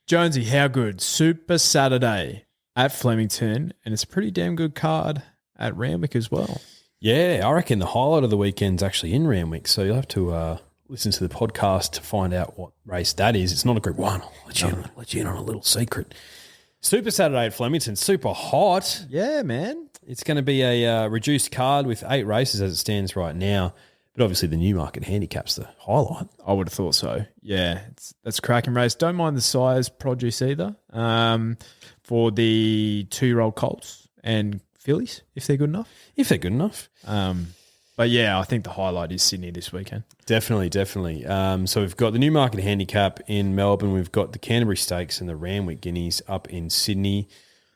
Jonesy, how good? Super Saturday at Flemington, and it's a pretty damn good card at Randwick as well. Yeah, I reckon the highlight of the weekend's actually in Randwick, so you'll have to listen to the podcast to find out what race that is. It's not a Group 1. I'll let you in on a little secret. Super Saturday at Flemington, super hot. Yeah, man. It's going to be a reduced card with 8 races as it stands right now. But obviously the Newmarket Handicap's the highlight. I would have thought so. Yeah, that's a cracking race. Don't mind the size produce either for the 2-year-old colts and fillies, if they're good enough. If they're good enough. But, yeah, I think the highlight is Sydney this weekend. Definitely. So we've got the Newmarket Handicap in Melbourne. We've got the Cantebury Stakes and the Randwick Guineas up in Sydney.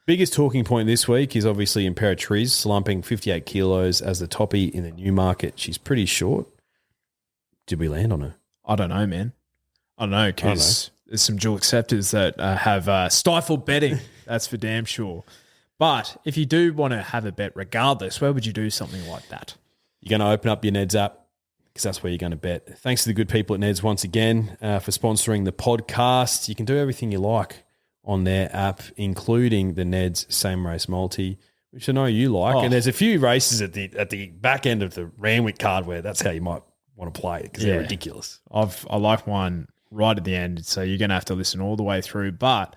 Biggest talking point this week is obviously Imperatriz slumping 58 kilos as the toppy in the Newmarket. She's pretty short. Did we land on her? I don't know, man. I don't know because there's some dual acceptors that have stifled betting. That's for damn sure. But if you do want to have a bet regardless, where would you do something like that? You're going to open up your Neds app because that's where you're going to bet. Thanks to the good people at Neds once again for sponsoring the podcast. You can do everything you like on their app, including the Neds Same Race Multi, which I know you like. And there's a few races at the back end of the Randwick card where that's how you might want to play it because they're ridiculous. I like one right at the end, so you're going to have to listen all the way through. But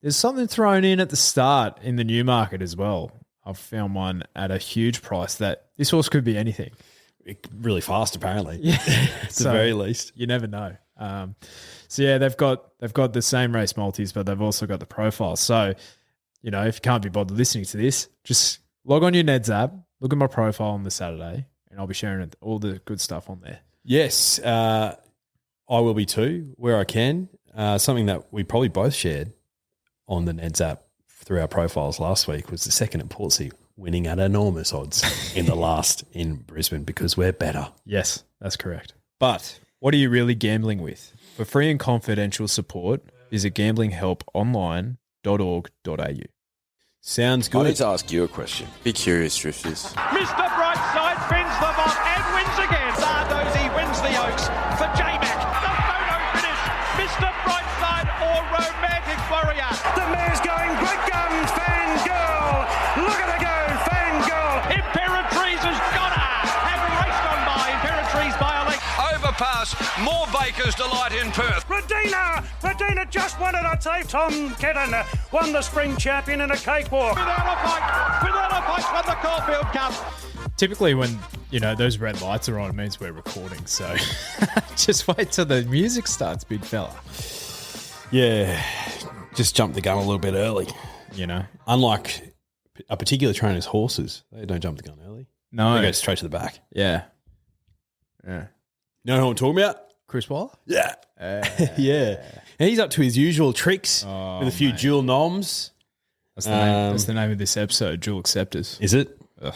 there's something thrown in at the start in the Newmarket as well. I've found one at a huge price that this horse could be anything. Really fast, apparently. Yeah. At the very least. You never know. They've got the Same Race Multis, but they've also got the profile. So, if you can't be bothered listening to this, just log on your Neds app, look at my profile on the Saturday, and I'll be sharing all the good stuff on there. Yes, I will be too, where I can. Something that we probably both shared on the Neds app through our profiles last week was the second at Portsea winning at enormous odds in the last in Brisbane because we're better. Yes, that's correct. But what are you really gambling with? For free and confidential support, visit gamblinghelponline.org.au. Sounds good. I need to ask you a question. Be curious, Drifters. Mr. Brightside spins the bot and wins again. Zardozi wins the Oaks for J-Mac. The photo finish. Mr. Brightside or Romantic Warrior. The mare's going. Great guns. Fangirl. Look at her go. Fangirl. Imperatriz has got her. And raced on by Imperatriz by a leg. Overpass. More Baker's Delight in Perth. Radina just won it, I'd say. Tom Kedden won the spring champion in a cakewalk. Without a fight, won the Caulfield Cup. Typically when, those red lights are on, it means we're recording. So just wait till the music starts, big fella. Yeah, just jump the gun a little bit early. Unlike a particular trainer's horses, they don't jump the gun early. No. They go straight to the back. Yeah. You know who I'm talking about? Chris Waller? Yeah. Yeah. And he's up to his usual tricks with a few dual noms. That's the name of this episode, Dual Acceptors. Is it? Ugh.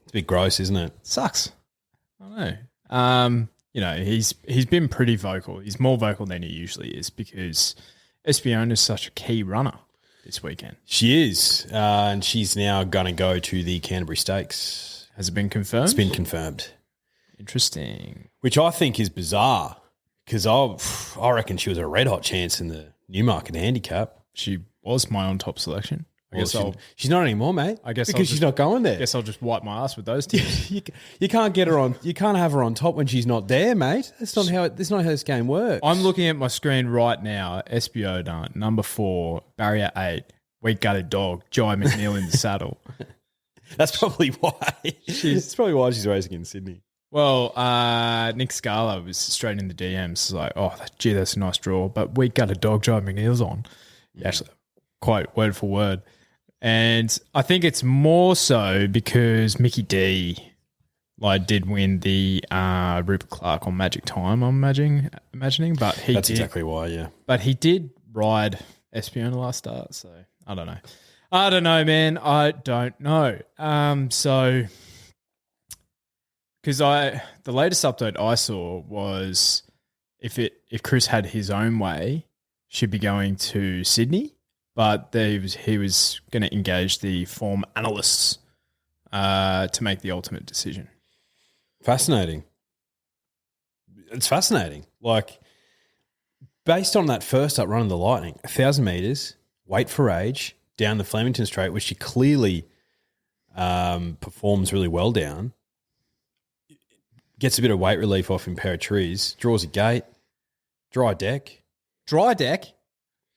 It's a bit gross, isn't it? Sucks. I don't know. He's been pretty vocal. He's more vocal than he usually is because Espiona is such a key runner this weekend. She is. And she's now going to go to the Canterbury Stakes. Has it been confirmed? It's been confirmed. Interesting. Which I think is bizarre because I reckon she was a red-hot chance in the Newmarket Handicap. She was my on-top selection. She's not anymore, mate. I guess because she's not going there. I guess I'll just wipe my ass with those teams. you can't get her on. You can't have her on top when she's not there, mate. That's not how this game works. I'm looking at my screen right now. Espiona, number 4, barrier 8, weak gutted dog, Jai McNeil in the saddle. That's probably why. That's probably why she's racing in Sydney. Well, Nick Scala was straight in the DMs, like, gee, that's a nice draw. But weak gutted dog, Jai McNeil's on. Actually, quite word for word. And I think it's more so because Mickey D did win the Rupert Clark on Magic Time, I'm imagining. But That's exactly why, yeah. But he did ride Espiona last start, so I don't know. I don't know, man. I don't know. Because the latest update I saw was if Chris had his own way, she'd be going to Sydney. But he was going to engage the form analysts to make the ultimate decision. Fascinating. It's fascinating. based on that first up run of the Lightning, 1,000 metres, weight for age, down the Flemington Straight, which she clearly performs really well down, gets a bit of weight relief off Imperatriz, draws a gate, dry deck. Dry deck?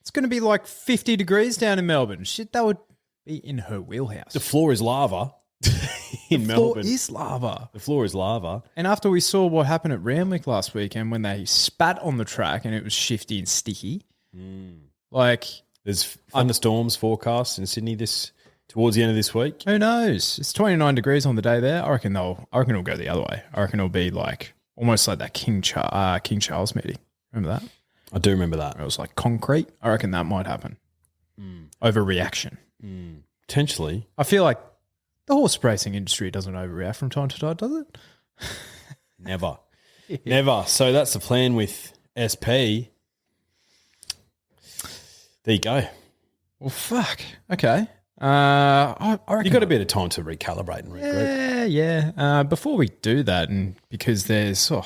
It's going to be like 50 degrees down in Melbourne. Shit, that would be in her wheelhouse. The floor is lava in The floor Melbourne. is lava. The floor is lava. And after we saw what happened at Randwick last weekend when they spat on the track and it was shifty and sticky, like, There's thunderstorms forecast in Sydney towards the end of this week. who knows? It's 29 degrees on the day there. I reckon it'll go the other way. I reckon it'll be like almost like that King Charles meeting. Remember that? I do remember that. It was like concrete. I reckon that might happen. Overreaction. Potentially. I feel like the horse racing industry doesn't overreact from time to time, does it? Never. Never. So that's the plan with SP. There you go. Well, fuck. Okay. I reckon You've got a bit of time to recalibrate and regroup. Yeah. Before we do that, and because there's a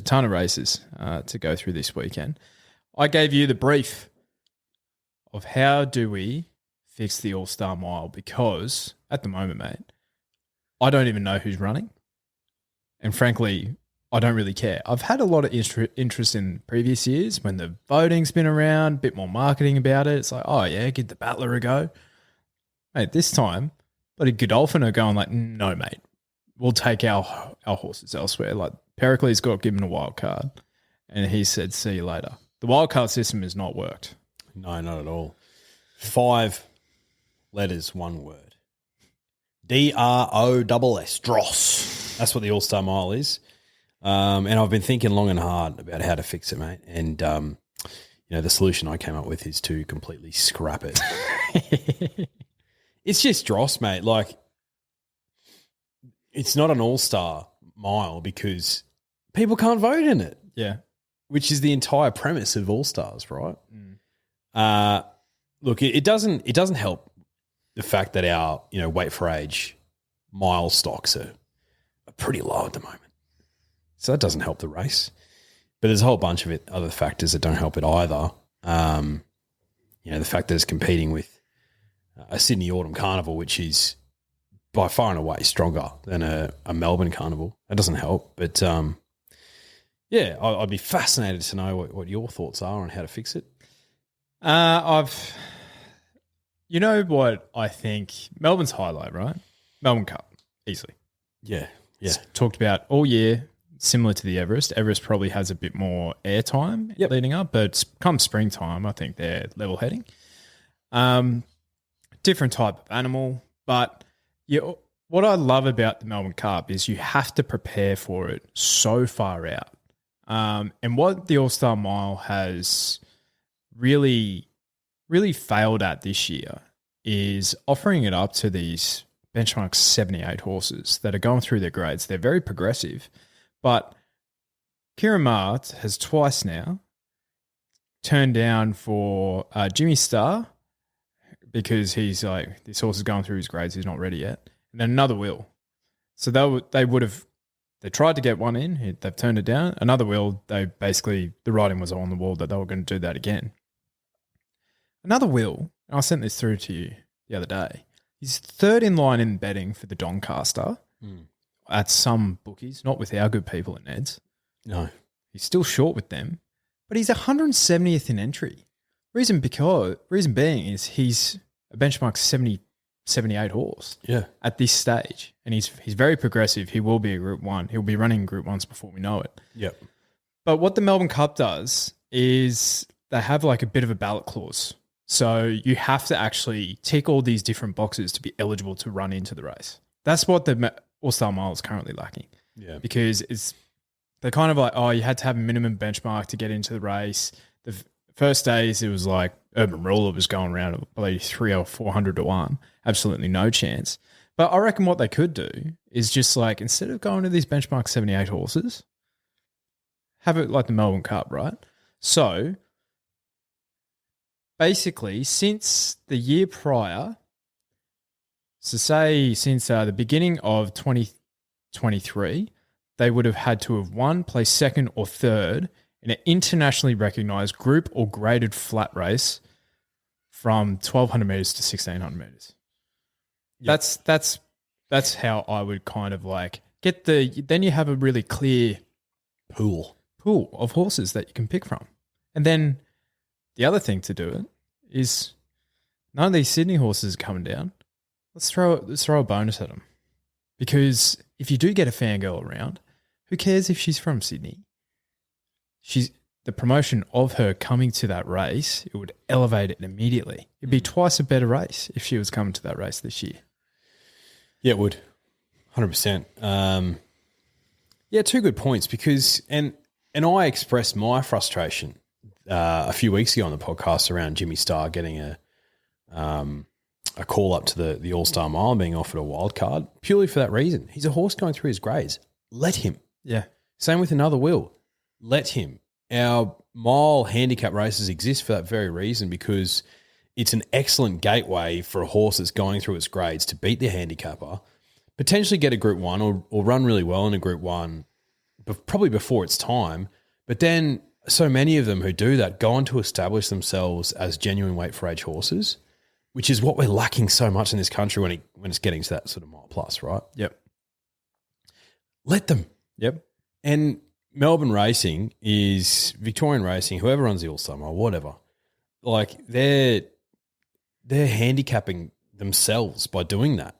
ton of races to go through this weekend, I gave you the brief of how do we fix the All-Star Mile, because at the moment, mate, I don't even know who's running, and frankly, I don't really care. I've had a lot of interest in previous years when the voting's been around, a bit more marketing about it. It's like, oh yeah, give the Battler a go. Mate, this time, bloody Godolphin are going like, no, mate, we'll take our horses elsewhere. Like Pericles got given a wild card, and he said, see you later. The wild card system has not worked. No, not at all. 5 letters, one word. DROSS. Dross. That's what the All-Star Mile is. And I've been thinking long and hard about how to fix it, mate. And, the solution I came up with is to completely scrap it. It's just dross, mate. Like, it's not an all-star mile because people can't vote in it. Yeah. Which is the entire premise of all-stars, right? Look, it doesn't help the fact that our, weight for age mile stocks are pretty low at the moment. So that doesn't help the race. But there's a whole bunch of other factors that don't help it either. The fact that it's competing with a Sydney Autumn Carnival, which is by far and away stronger than a Melbourne Carnival. That doesn't help. But, I'd be fascinated to know what your thoughts are on how to fix it. You know what I think? Melbourne's highlight, right? Melbourne Cup, easily. Yeah. It's talked about all year, similar to the Everest. Everest probably has a bit more airtime leading up, but come springtime, I think they're level heading. Different type of animal, but what I love about the Melbourne Cup is you have to prepare for it so far out. And what the All-Star Mile has really, really failed at this year is offering it up to these benchmark 78 horses that are going through their grades. They're very progressive, but Kieran Mart has twice now turned down for Jimmy Starr because he's like, this horse is going through his grades, he's not ready yet. And then another will. So they tried to get one in, they've turned it down. Another will, the writing was on the wall that they were going to do that again. Another will, and I sent this through to you the other day, he's third in line in betting for the Doncaster at some bookies, not with our good people at Ned's. No. He's still short with them, but he's 170th in entry. Reason being is he's a benchmark 78 horse at this stage, and he's very progressive. He will be a Group 1. He'll be running Group 1s before we know it. Yep. But what the Melbourne Cup does is they have like a bit of a ballot clause. So you have to actually tick all these different boxes to be eligible to run into the race. That's what the All-Star Mile is currently lacking. Yeah. Because they're kind of like, oh, you had to have a minimum benchmark to get into the race. The first days, it was like Urban Ruler was going around at probably 300 or 400 to 1. Absolutely no chance. But I reckon what they could do is just like, instead of going to these benchmark 78 horses, have it like the Melbourne Cup, right? So basically, since the year prior, so say since the beginning of 2023, they would have had to have won, placed second or third in an internationally recognised group or graded flat race from 1,200 metres to 1,600 metres. Yep. That's how I would kind of like get then you have a really clear Pool of horses that you can pick from. And then the other thing to do it is none of these Sydney horses are coming down. Let's throw a bonus at them. Because if you do get a fangirl around, who cares if she's from Sydney? The promotion of her coming to that race, it would elevate it immediately. It'd be twice a better race if she was coming to that race this year. Yeah, it would. 100%. Yeah, two good points because and I expressed my frustration a few weeks ago on the podcast around Jimmy Starr getting a call up to the All-Star Mile and being offered a wild card purely for that reason. He's a horse going through his grades. Let him. Yeah. Same with another Will. Let him. Our mile handicap races exist for that very reason because it's an excellent gateway for a horse that's going through its grades to beat the handicapper, potentially get a Group 1 or run really well in a Group 1, probably before its time. But then so many of them who do that go on to establish themselves as genuine weight for age horses, which is what we're lacking so much in this country when it's getting to that sort of mile plus, right? Yep. Let them. Yep. And Melbourne racing is Victorian racing, whoever runs the All-Star Mile, whatever. Like they're handicapping themselves by doing that.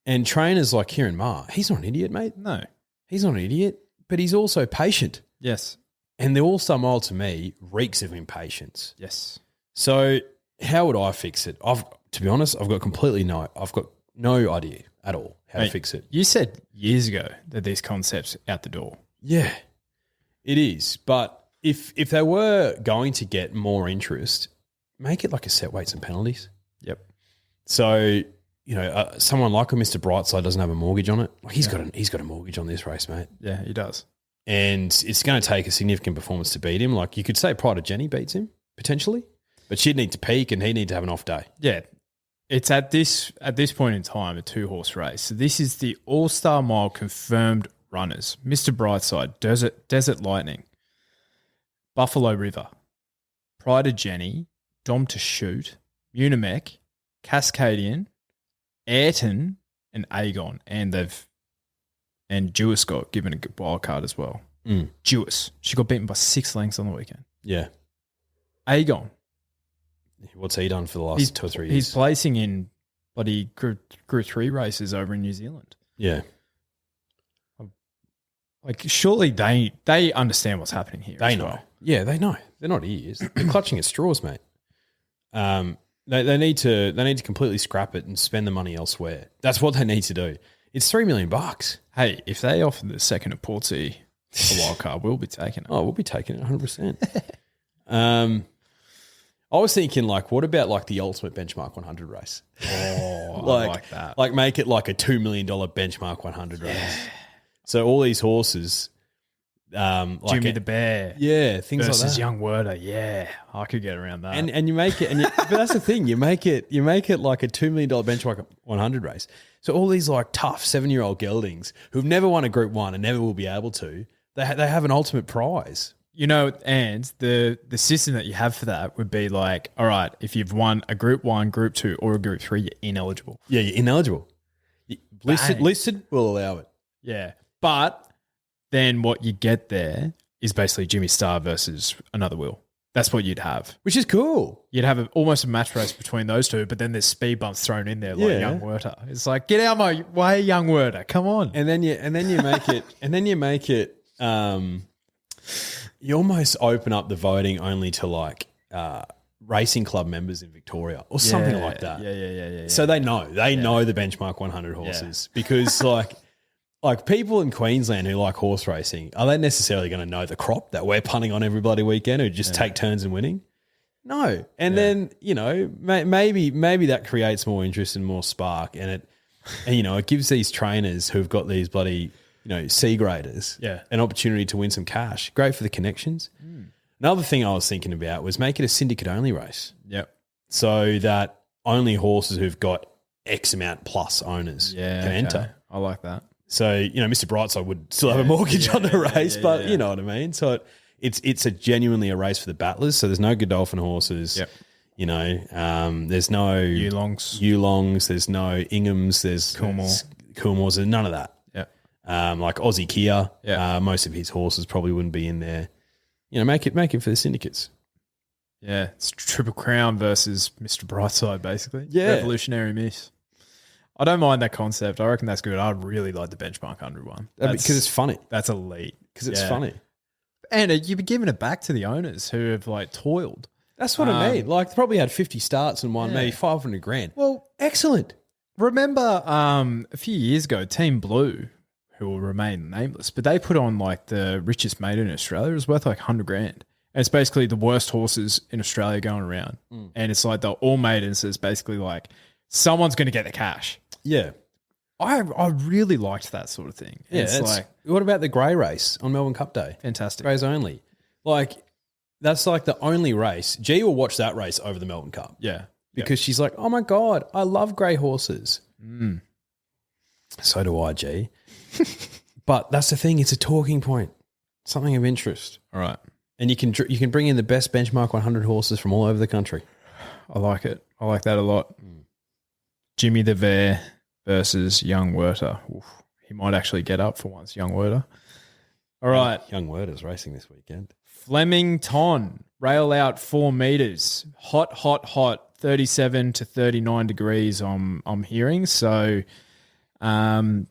And trainers like Kieran Maher, he's not an idiot, mate. No. He's not an idiot, but he's also patient. Yes. And the All-Star Mile to me reeks of impatience. Yes. So how would I fix it? To be honest, I've got no idea at all how to fix it. You said years ago that these concepts out the door. Yeah, it is. But if they were going to get more interest, make it like a set weights and penalties. Yep. So, someone like a Mr. Brightside doesn't have a mortgage on it. Like he's got a mortgage on this race, mate. Yeah, he does. And it's going to take a significant performance to beat him. Like you could say Pride of Jenny beats him, potentially. But she'd need to peak and he'd need to have an off day. Yeah. It's at this point in time a 2-horse race. So this is the All-Star Mile confirmed runners. Mr. Brightside, Desert Lightning, Buffalo River, Pride of Jenny, Dom to Shoot, Unimec, Cascadian, Ayrton, and Aegon. And Jewess got given a wild card as well. Jewess. She got beaten by 6 lengths on the weekend. Yeah. Aegon. What's he done for the last 2 or 3 years? He's placing in bloody Group 3 races over in New Zealand. Yeah. Like, surely they understand what's happening here. They know. Well. Yeah, they know. They're not idiots. They're clutching at straws, mate. They need to completely scrap it and spend the money elsewhere. That's what they need to do. It's $3 million. Hey, if they offer the second at Portsea a wild card, we'll be taking it. Oh, we'll be taking it 100%. I was thinking, what about the ultimate benchmark 100 race? Oh, I like that. Make it like a $2 million benchmark 100 race. So all these horses, Jimmy the Bear, things versus like that. Young Werder, I could get around that. And you make it, but that's the thing, you make it like a $2 million benchmark 100 race. So all these tough 7-year-old geldings who've never won a Group 1 and never will be able to, they have an ultimate prize. And the system that you have for that would be all right, if you've won a Group 1, Group 2, or a Group 3, you're ineligible. Yeah, you're ineligible. Listed will allow it. Yeah. But then what you get there is basically Jimmy Starr versus another Will. That's what you'd have. Which is cool. You'd have almost a match race between those two, but then there's speed bumps thrown in there like Young Werder. It's like, get out of my way, Young Werder. Come on. And then you make it you almost open up the voting only to racing club members in Victoria or something like that. Yeah. So they know the benchmark 100 horses because people in Queensland who like horse racing, are they necessarily going to know the crop that we're punting on every bloody weekend who just take turns in winning? No. And then, maybe that creates more interest and more spark and it gives these trainers who've got these bloody C graders, an opportunity to win some cash. Great for the connections. Another thing I was thinking about was make it a syndicate only race. Yep. So that only horses who've got X amount plus owners can enter. I like that. So, Mr. Brightside would still have a mortgage on the race, but you know what I mean? So it's a genuinely a race for the battlers. So there's no Godolphin horses. Yep. You know, there's no Yulongs, there's no Inghams, there's Coolmores, there's none of that. Yeah. Like Aussie Kia, Yeah. most of his horses probably wouldn't be in there. You know, make it for the syndicates. Yeah, it's Triple Crown versus Mr. Brightside, basically. Yeah. Revolutionary Miss. I don't mind that concept. I reckon that's good. I really like the Benchmark 100 one. Because it's funny. That's elite. Because it's funny. And you've been giving it back to the owners who have like toiled. That's what I mean. Like, they probably had 50 starts and won maybe 500 grand. Well, excellent. Remember a few years ago, Team Blue, who will remain nameless, but they put on like the richest maiden in Australia. It was worth like 100 grand. And it's basically the worst horses in Australia going around. And it's like they're all maidens. So it's basically like someone's going to get the cash. Yeah. I really liked that sort of thing. Yeah, it's like what about the grey race on Melbourne Cup Day? fantastic. Greys only. Like, that's like the only race. G will watch that race over the Melbourne Cup. Yeah. Because she's like, oh my God, I love grey horses. So do I, G. But that's the thing. It's a talking point. Something of interest. All right. And you can bring in the best benchmark 100 horses from all over the country. I like it. I like that a lot. Jimmy the Vare versus Young Werter. Oof. He might actually get up for once, Young Werter. All right. Young Werter's racing this weekend. Flemington, rail out 4 meters. Hot, 37 to 39 degrees I'm hearing. So I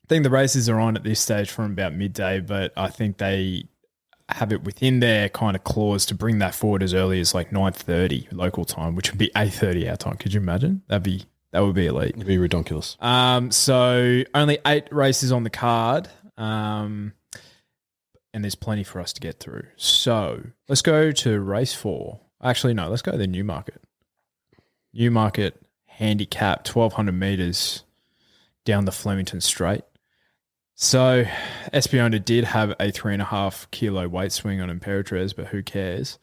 think the races are on at this stage from about midday, but I think they have it within their kind of clause to bring that forward as early as like 9:30 local time, which would be 8:30 our time. Could you imagine? That would be elite. It'd be ridiculous. So only 8 races on the card. And there's plenty for us to get through. So let's go to race 4. Actually, no, let's go to the Newmarket. Newmarket handicap, 1,200 metres down the Flemington Straight. So Espiona did have a 3.5 kilo weight swing on Imperatriz, but who cares?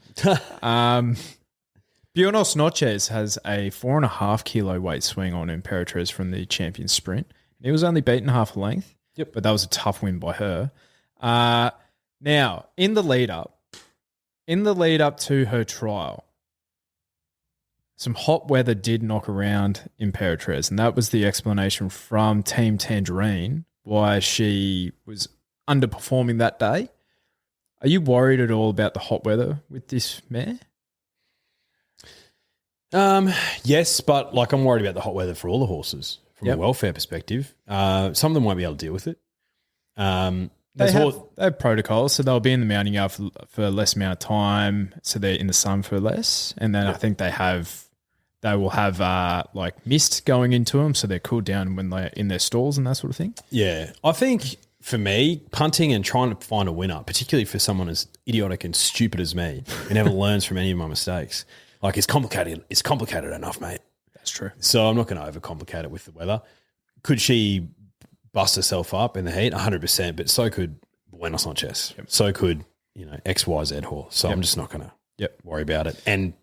Buenos Noches has a 4.5 kilo weight swing on Imperatriz from the champion sprint. He was only beaten half a length. Yep. But that was a tough win by her. Now, in the lead up to her trial, some hot weather did knock around Imperatriz, and that was the explanation from Team Tangerine why she was underperforming that day. Are you worried at all about the hot weather with this mare? Yes, but like I'm worried about the hot weather for all the horses from a welfare perspective. Some of them won't be able to deal with it. They have protocols, so they'll be in the mounting yard for a less amount of time, so they're in the sun for less. And then I think they will have like mist going into them, so they're cooled down when they're in their stalls and that sort of thing. Yeah, I think for me, punting and trying to find a winner, particularly for someone as idiotic and stupid as me, who never learns from any of my mistakes, like it's complicated. It's complicated enough, mate. That's true. So I'm not going to overcomplicate it with the weather. Could she bust herself up in the heat? 100%, but so could Buenos Noches. Yep. So could, XYZ horse. So I'm just not going to worry about it. And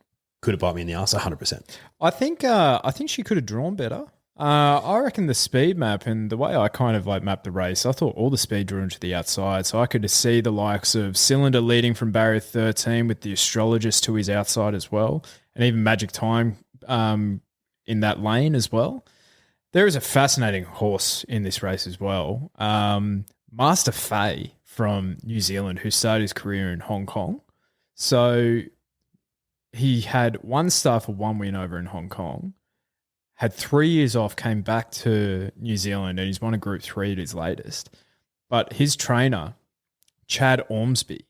could it bite me in the ass? 100%. I think she could have drawn better. I reckon the speed map and the way I kind of like mapped the race, I thought all the speed drew into the outside. So I could see the likes of Cylinder leading from barrier 13 with the astrologist to his outside as well. And even Magic Time in that lane as well. There is a fascinating horse in this race as well. Master Fay from New Zealand, who started his career in Hong Kong. So he had 1 star for 1 win over in Hong Kong, had 3 years off, came back to New Zealand, and he's won a Group 3 at his latest. But his trainer, Chad Ormsby,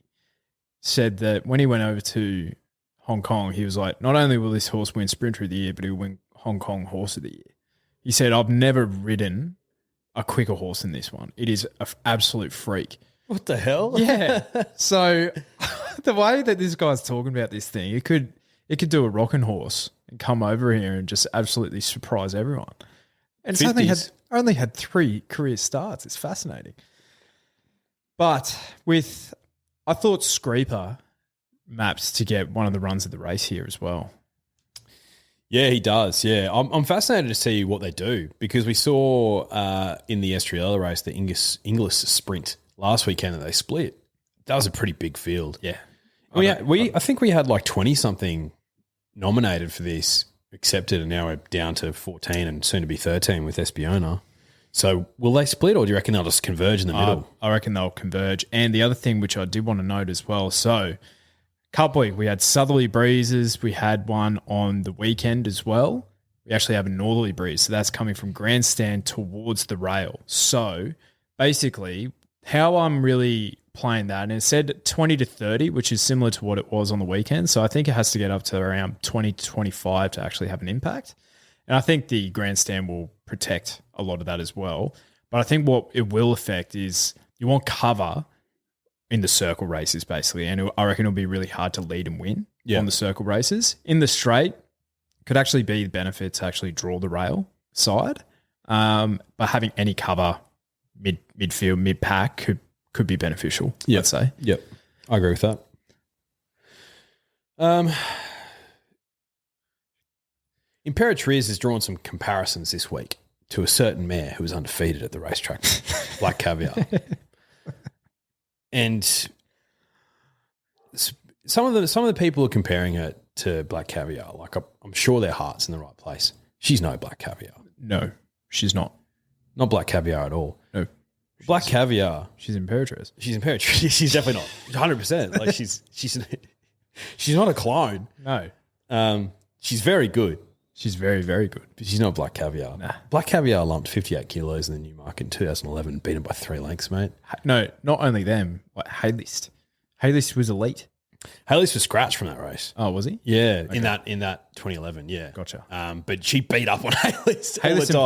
said that when he went over to Hong Kong, he was like, not only will this horse win Sprinter of the Year, but he'll win Hong Kong Horse of the Year. He said, I've never ridden a quicker horse than this one. It is an absolute freak. What the hell? Yeah. So the way that this guy's talking about this thing, it could do a rocking horse and come over here and just absolutely surprise everyone. And it's only had 3 career starts. It's fascinating. But I thought Screeper maps to get one of the runs of the race here as well. Yeah, he does. Yeah, I'm fascinated to see what they do because we saw in the Estriella race the Inglis Sprint last weekend that they split. that was a pretty big field. Yeah. I think we had like 20 something nominated for this, accepted, and now we're down to 14 and soon to be 13 with Espiona. So will they split, or do you reckon they'll just converge in the middle? I reckon they'll converge. And the other thing which I did want to note as well, so Cup week, we had southerly breezes. We had one on the weekend as well. We actually have a northerly breeze, so that's coming from grandstand towards the rail. So basically, how I'm really playing that, and it said 20 to 30, which is similar to what it was on the weekend. So I think it has to get up to around 20 to 25 to actually have an impact. And I think the grandstand will protect a lot of that as well. But I think what it will affect is you want cover in the circle races, basically. And I reckon it'll be really hard to lead and win on the circle races. In the straight, could actually be the benefit to actually draw the rail side. But having any cover midfield, mid-pack could be beneficial, let's say. Yep. I agree with that. Imperatriz has drawn some comparisons this week to a certain mare who was undefeated at the racetrack, Black Caviar. And some of the people are comparing her to Black Caviar. Like, I'm sure their heart's in the right place. She's no Black Caviar. No, she's not. Not Black Caviar at all. No. Black Caviar. She's Imperatriz. She's Imperatriz. She's definitely not. 100%. Like, she's not a clone. No. She's very good. She's very, very good. But she's not Black Caviar. Nah. Black Caviar lumped 58 kilos in the Newmarket in 2011, beaten by 3 lengths, mate. No, not only them. Like Haylist. Haylist was elite. Haylist was scratched from that race. Oh, was he? Yeah, okay. in that 2011, yeah. Gotcha. But she beat up on Haylist. Haylist and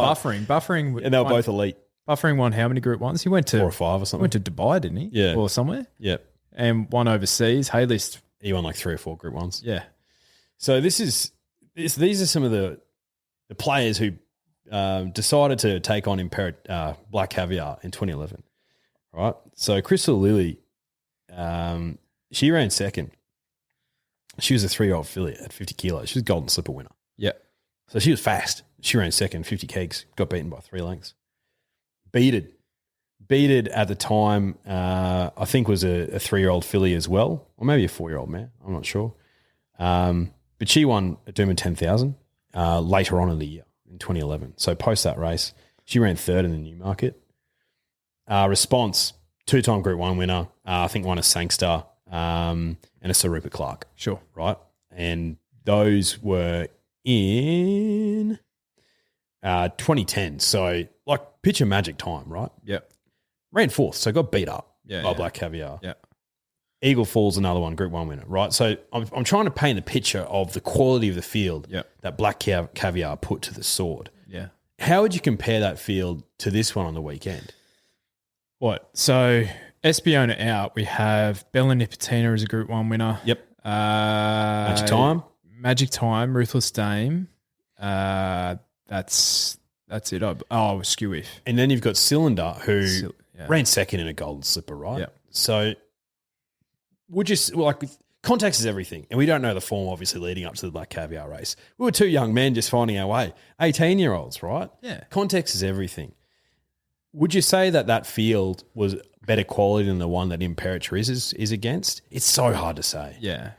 Buffering. And they were both elite. Buffering won how many Group 1s? He went to 4 or 5 or something. Went to Dubai, didn't he? Yeah. Or somewhere? Yep. And won overseas. Haylist. He won like 3 or 4 Group 1s. Yeah. So these are some of the players who decided to take on Black Caviar in 2011. Right? So Crystal Lily, she ran second. She was a 3-year-old filly at 50 kilos. She was a Golden Slipper winner. Yeah. So she was fast. She ran second, 50 kegs, got beaten by 3 lengths. Beated at the time, I think was a 3-year-old filly as well, or maybe a 4-year-old mare. I'm not sure. But she won a Doom of 10,000 later on in the year in 2011. So post that race, she ran third in the Newmarket. Response, 2-time Group 1 winner. I think won a Sangster and a Sir Rupert Clark. Sure. Right? And those were in 2010. So like picture magic time, right? Yep. Ran fourth, so got beat up by yeah. Black Caviar. Yeah. Eagle Falls, another one, Group 1 winner, right? So I'm trying to paint a picture of the quality of the field that Black Caviar put to the sword. Yeah. How would you compare that field to this one on the weekend? What? So Espiona out, we have Bella Nipotina as a Group 1 winner. Yep. Magic Time, Ruthless Dame. That's it. Skew If. And then you've got Cylinder, who ran second in a Golden Slipper, right? Yep. So would you like context is everything, and we don't know the form obviously leading up to the Black Caviar race. We were 2 young men just finding our way, 18-year-olds, right? Yeah. Context is everything. Would you say that field was better quality than the one that Imperatriz is against? It's so hard to say. Yeah.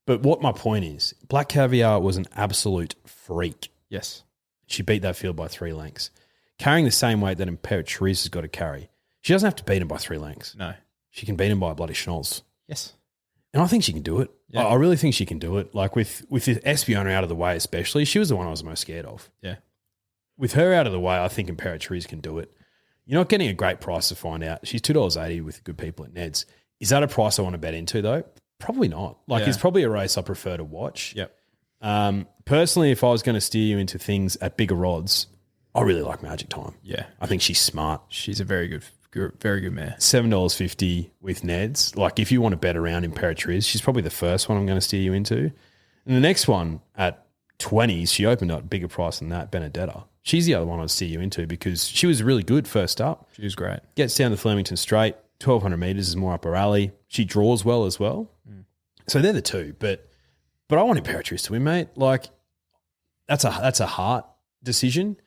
But what my point is, Black Caviar was an absolute freak. Yes. She beat that field by 3 lengths, carrying the same weight that Imperatriz has got to carry. She doesn't have to beat him by 3 lengths. No. She can beat him by a bloody schnoz. Yes. And I think she can do it. Yeah. I really think she can do it. Like with Espiona out of the way especially, she was the one I was most scared of. Yeah. With her out of the way, I think Imperatriz can do it. You're not getting a great price to find out. She's $2.80 with good people at Ned's. Is that a price I want to bet into though? Probably not. It's probably a race I prefer to watch. Yep. Personally, if I was going to steer you into things at bigger odds, I really like Magic Time. Yeah. I think she's smart. She's a very good mare. $7.50 with Ned's. Like if you want to bet around Imperatriz, she's probably the first one I'm going to steer you into. And the next one at 20s, she opened up a bigger price than that, Benedetta. She's the other one I'd steer you into because she was really good first up. She was great. Gets down the Flemington Straight, 1,200 metres is more up her alley. She draws well as well. So they're the two. But I want Imperatriz to win, mate. Like that's a heart decision.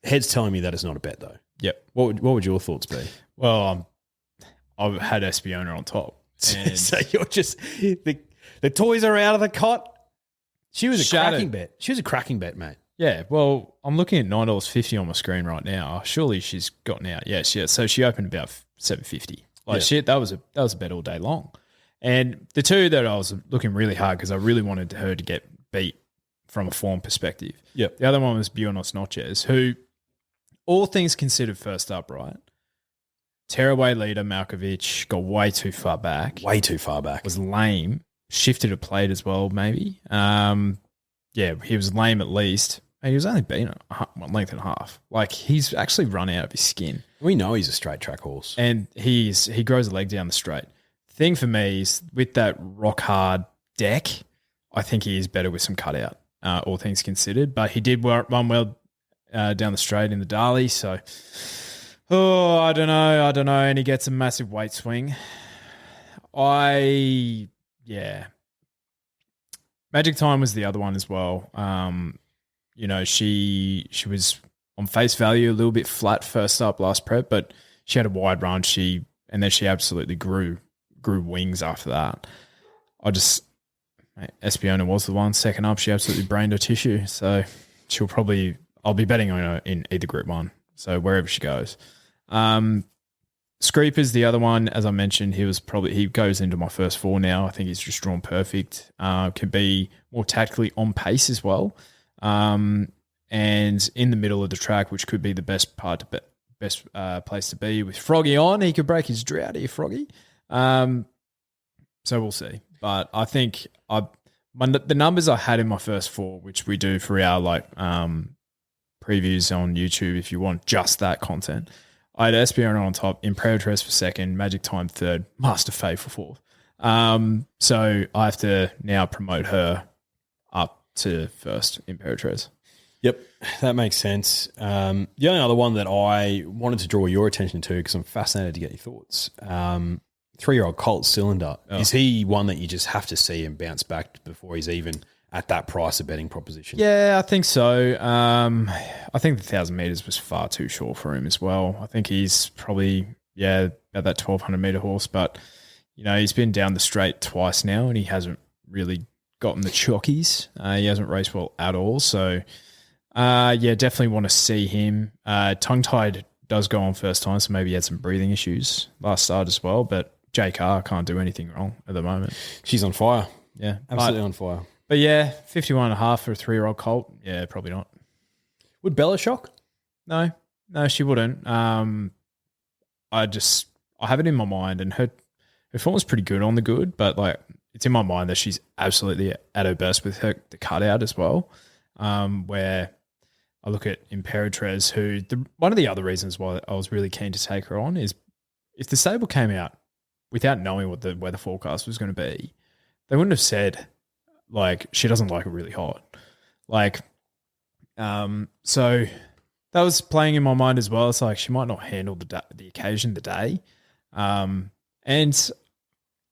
Head's telling me that it's not a bet though. Yep. What would your thoughts be? Well, I've had Espiona on top. And So you're just the toys are out of the cot. She was a Shattered. cracking bet. She was a cracking bet, mate. yeah, well, I'm looking at $9.50 on my screen right now. Surely she's gotten out. Yes, yeah. So she opened about $7.50. Like Yeah. shit, that was a bet all day long. And the two that I was looking really hard because I really wanted her to get beat from a form perspective. Yep. The other one was Buenos Noches, who, all things considered, first up, right? Tearaway leader Malkovich got way too far back. Way too far back. Was lame. Shifted a plate as well, maybe. Yeah, he was lame at least. He was only beaten a length and a half. Like, he's actually run out of his skin. We know he's a straight track horse. And he grows a leg down the straight. Thing for me is with that rock hard deck, I think he is better with some cutout, all things considered. But he did run well down the straight in the Darley. So, I don't know. And he gets a massive weight swing. Magic Time was the other one as well. She was on face value a little bit flat first up last prep, but she had a wide run. And then she absolutely grew wings after that. Espiona was the one. Second up, she absolutely brained her tissue. So I'll be betting on her in either Group 1. So wherever she goes. Screeper's the other one. As I mentioned, he goes into my first 4 now. I think he's just drawn perfect. Can be more tactically on pace as well. And in the middle of the track, which could be the best place to be with Froggy on. He could break his drought here, Froggy. So we'll see. But I think the numbers I had in my first 4, which we do for our previews on YouTube if you want just that content, I had Espiona on top, Imperatrice for second, Magic Time third, Master Faye for fourth. So I have to now promote her up to first, Imperatrice. Yep, that makes sense. The only other one that I wanted to draw your attention to, because I'm fascinated to get your thoughts, 3-year-old Colt Cylinder. Oh. Is he one that you just have to see him bounce back before he's even at that price of betting proposition? Yeah, I think so. I think the 1,000 metres was far too short for him as well. I think he's probably, about that 1,200 metre horse, but, he's been down the straight twice now and he hasn't really gotten the chockies. He hasn't raced well at all. So, definitely want to see him. Tongue-tied does go on first time, so maybe he had some breathing issues last start as well, but J. Carr can't do anything wrong at the moment. She's on fire. Yeah. Absolutely on fire. But 51.5 for a 3-year-old colt. Yeah, probably not. Would Bella shock? No, she wouldn't. I have it in my mind, and her form was pretty good on the good, but it's in my mind that she's absolutely at her best with the cutout as well. Where I look at Imperatrice, who one of the other reasons why I was really keen to take her on is if the stable came out without knowing what the weather forecast was going to be, they wouldn't have said she doesn't like it really hot. So that was playing in my mind as well. It's she might not handle the occasion, the day. And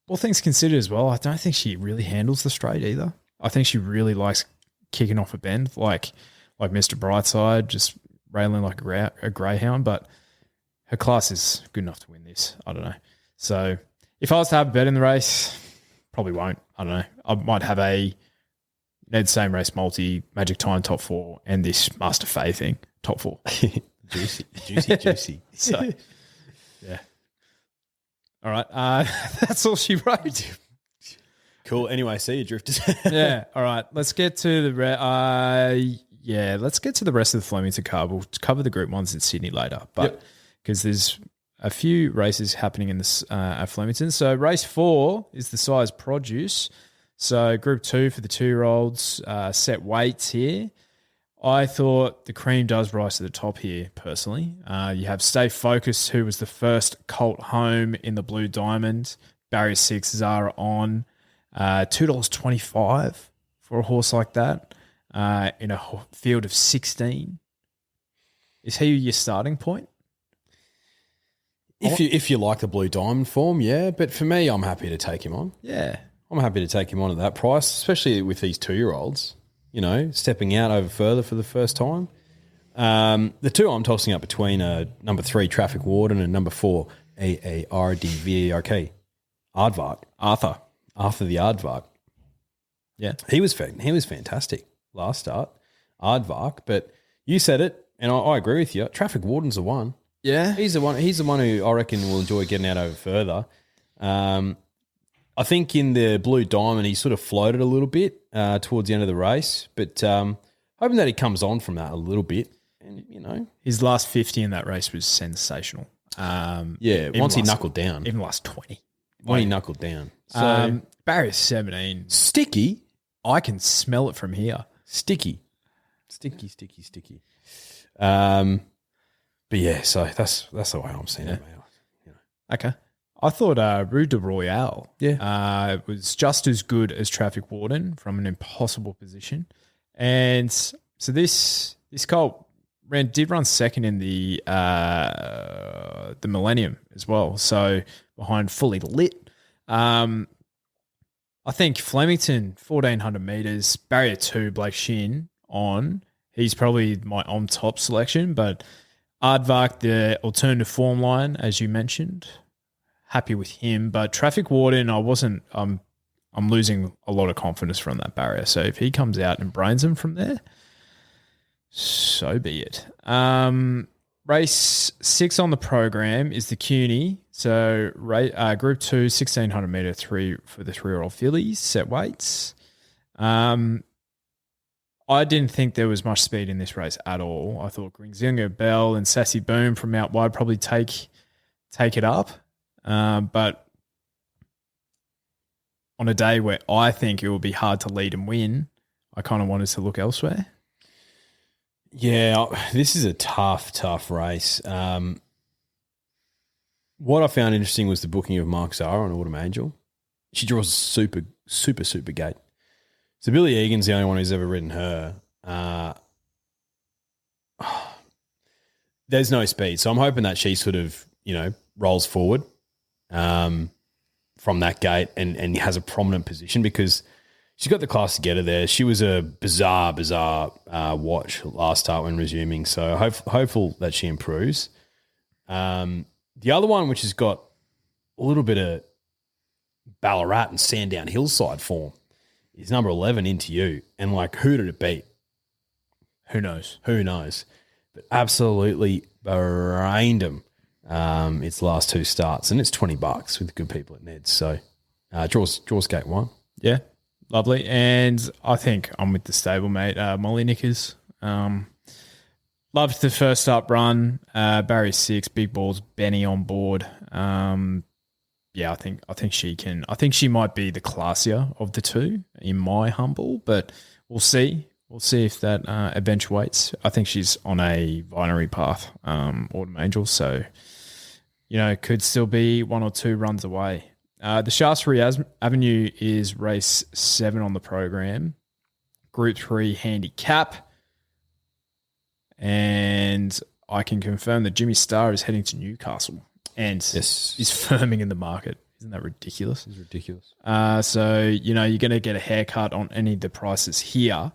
all things considered as well, I don't think she really handles the straight either. I think she really likes kicking off a bend, like Mr. Brightside, just railing like a greyhound. But her class is good enough to win this. I don't know. So if I was to have a bet in the race, probably won't. I don't know. I might have a Ned Same Race multi, Magic Time top 4, and this Master Faye thing top 4. Juicy. So, yeah. All right. That's all she wrote. Cool. Anyway, see you, Drifters. Yeah. All right. Let's get to the let's get to the rest of the Flemington card. We'll cover the Group 1s in Sydney later, but because there's a few races happening in this at Flemington. So race 4 is the size produce. So Group 2 for the 2-year-olds, set weights here. I thought the cream does rise to the top here, personally. You have Stay Focused, who was the first colt home in the Blue Diamond. Barrier 6 Zara on. $2.25 for a horse like that in a field of 16. Is he your starting point? If you like the Blue Diamond form, yeah. But for me, I'm happy to take him on. Yeah. I'm happy to take him on at that price, especially with these 2-year-olds, stepping out over further for the first time. The two I'm tossing up between number 3, Traffic Warden, and number 4, AARDVARK. Aardvark. Arthur. Arthur the Aardvark. Yeah. He was fantastic last start, Aardvark. But you said it, and I agree with you. Traffic Warden's the one. Yeah. He's the one who I reckon will enjoy getting out over further. I think in the Blue Diamond he sort of floated a little bit towards the end of the race, but hoping that he comes on from that a little bit. And His last 50 in that race was sensational. Once he knuckled down, even last 20. When he knuckled down, so barrier 17, sticky. I can smell it from here. Sticky. But yeah, so that's the way I'm seeing it, mate. Okay. I thought Rue de Royale was just as good as Traffic Warden from an impossible position. And so this colt did run second in the Millennium as well, so behind Fully Lit. I think Flemington, 1,400 metres, barrier 2, Blake Shin on. He's probably my on-top selection, but Aardvark, the alternative form line, as you mentioned, happy with him. But Traffic Warden, I'm losing a lot of confidence from that barrier. So if he comes out and brains him from there, so be it. Race 6 on the program is the CUNY. So Group 2, 1,600 metre 3 for the 3-year-old fillies, set weights. I didn't think there was much speed in this race at all. I thought Gringzinger Bell and Sassy Boom from out wide probably take it up. But on a day where I think it will be hard to lead and win, I kind of wanted to look elsewhere. Yeah, this is a tough race. What I found interesting was the booking of Mark Zara on Autumn Angel. She draws a super gate. So Billy Egan's the only one who's ever ridden her. There's no speed. So I'm hoping that she sort of, rolls forward from that gate and has a prominent position because she's got the class to get her there. She was a bizarre watch last start when resuming. So hopeful that she improves. The other one, which has got a little bit of Ballarat and Sandown Hillside form, is number 11, Into You. And, who did it beat? Who knows? But absolutely brained him its last 2 starts. And it's $20 with good people at Ned's. So, draws gate 1. Yeah, lovely. And I think I'm with the stablemate, Molly Knickers. Loved the first up run. Barrier 6, big balls, Benny on board. I think she can. I think she might be the classier of the two, in my humble. But we'll see. We'll see if that eventuates. I think she's on a binary path, Autumn Angel. So, could still be 1 or 2 runs away. The Shaftesbury Avenue is race 7 on the program. Group 3 handicap. And I can confirm that Jimmy Starr is heading to Newcastle and is firming in the market. Isn't that ridiculous? It's ridiculous. So, you're going to get a haircut on any of the prices here.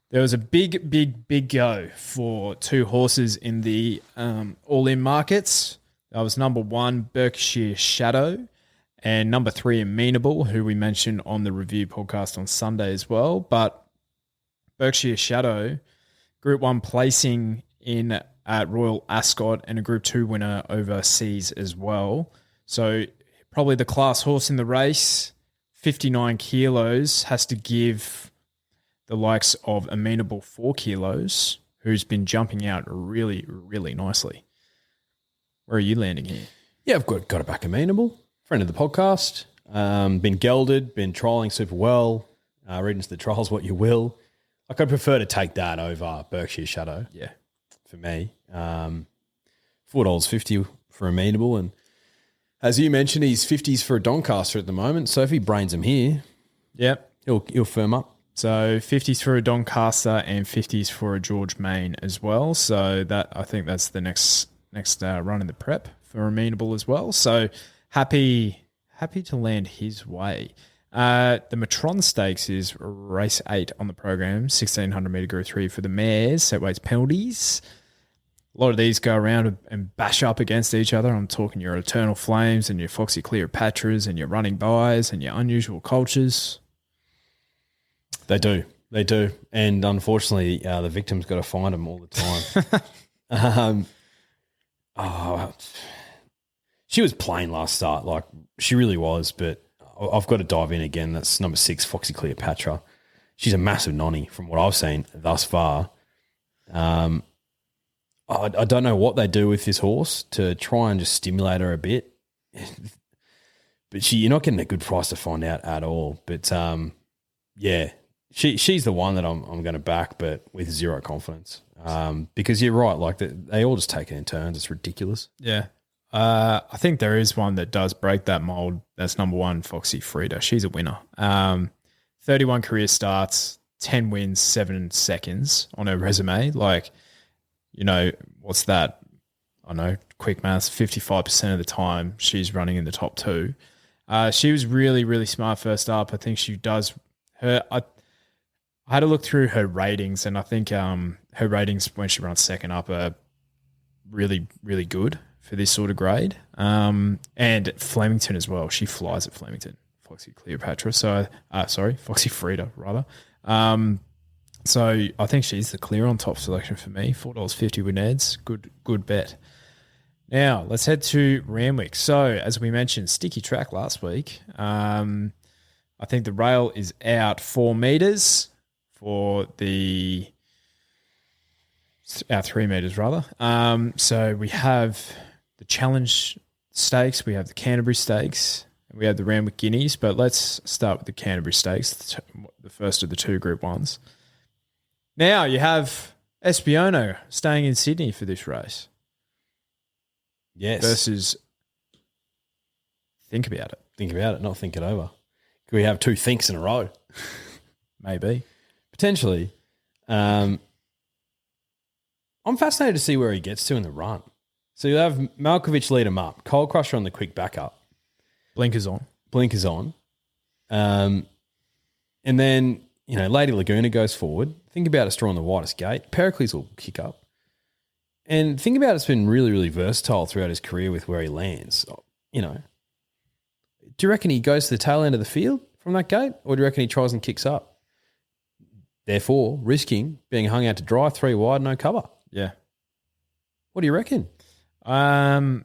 There was a big go for 2 horses in the all-in markets. That was number 1, Berkshire Shadow, and number 3, Amenable, who we mentioned on the review podcast on Sunday as well. But Berkshire Shadow, Group 1 placing in at Royal Ascot and a Group 2 winner overseas as well. So probably the class horse in the race, 59 kilos, has to give the likes of Amenable 4 kilos, who's been jumping out really, really nicely. Where are you landing here? Yeah, I've got a back Amenable, friend of the podcast, been gelded, been trialling super well, read into the trials what you will. I'd prefer to take that over Berkshire Shadow. Yeah. For me. $4.50 for Amenable. And as you mentioned, he's 50s for a Doncaster at the moment. So if he brains him here, he'll firm up. So 50s for a Doncaster and 50s for a George Main as well. So I think that's the next run in the prep for Amenable as well. So happy to land his way. The Matron Stakes is race 8 on the program, 1,600 metre Group 3 for the mares, set weights penalties. a lot of these go around and bash up against each other. I'm talking your Eternal Flames and your Foxy Cleopatras and your Running Bys and your Unusual Cultures. They do. And unfortunately, the victim's got to find them all the time. She was plain last start. Like, she really was, but I've got to dive in again. That's number 6, Foxy Cleopatra. She's a massive nonny from what I've seen thus far. I don't know what they do with this horse to try and just stimulate her a bit. But you're not getting a good price to find out at all. But, she's the one that I'm going to back, but with zero confidence. Because you're right, like they all just take it in turns. It's ridiculous. Yeah. I think there is one that does break that mold. That's number 1, Foxy Frida. She's a winner. 31 career starts, 10 wins, 7 seconds on her resume. Like, you know, what's that? I know, quick maths, 55% of the time she's running in the top 2. She was really, really smart first up. I think she does her. I had to look through her ratings, and I think her ratings when she runs second up are really, really good for this sort of grade. And at Flemington as well. She flies at Flemington, Foxy Cleopatra. So, Foxy Frida, rather. So I think she's the clear on top selection for me. $4.50 with Neds. Good bet. Now, let's head to Randwick. So, as we mentioned, sticky track last week. I think the rail is out 4 metres for the... Out 3 metres, rather. So we have the Challenge Stakes. We have the Canterbury Stakes. And we have the Randwick Guineas. But let's start with the Canterbury Stakes, the first of the 2 Group 1s. Now you have Espiona staying in Sydney for this race. Yes. Versus think about it. Think about it, not think it over. Could we have 2 thinks in a row? Maybe. Potentially. I'm fascinated to see where he gets to in the run. So you have Malkovich lead him up. Cold Crusher on the quick backup. Blinkers on. And then, you know, Lady Laguna goes forward. Think about it's drawing the widest gate. Pericles will kick up. And think about it's been really, really versatile throughout his career with where he lands. You know, do you reckon he goes to the tail end of the field from that gate, or do you reckon he tries and kicks up? Therefore, risking being hung out to dry, 3 wide, no cover. Yeah. What do you reckon? Yeah,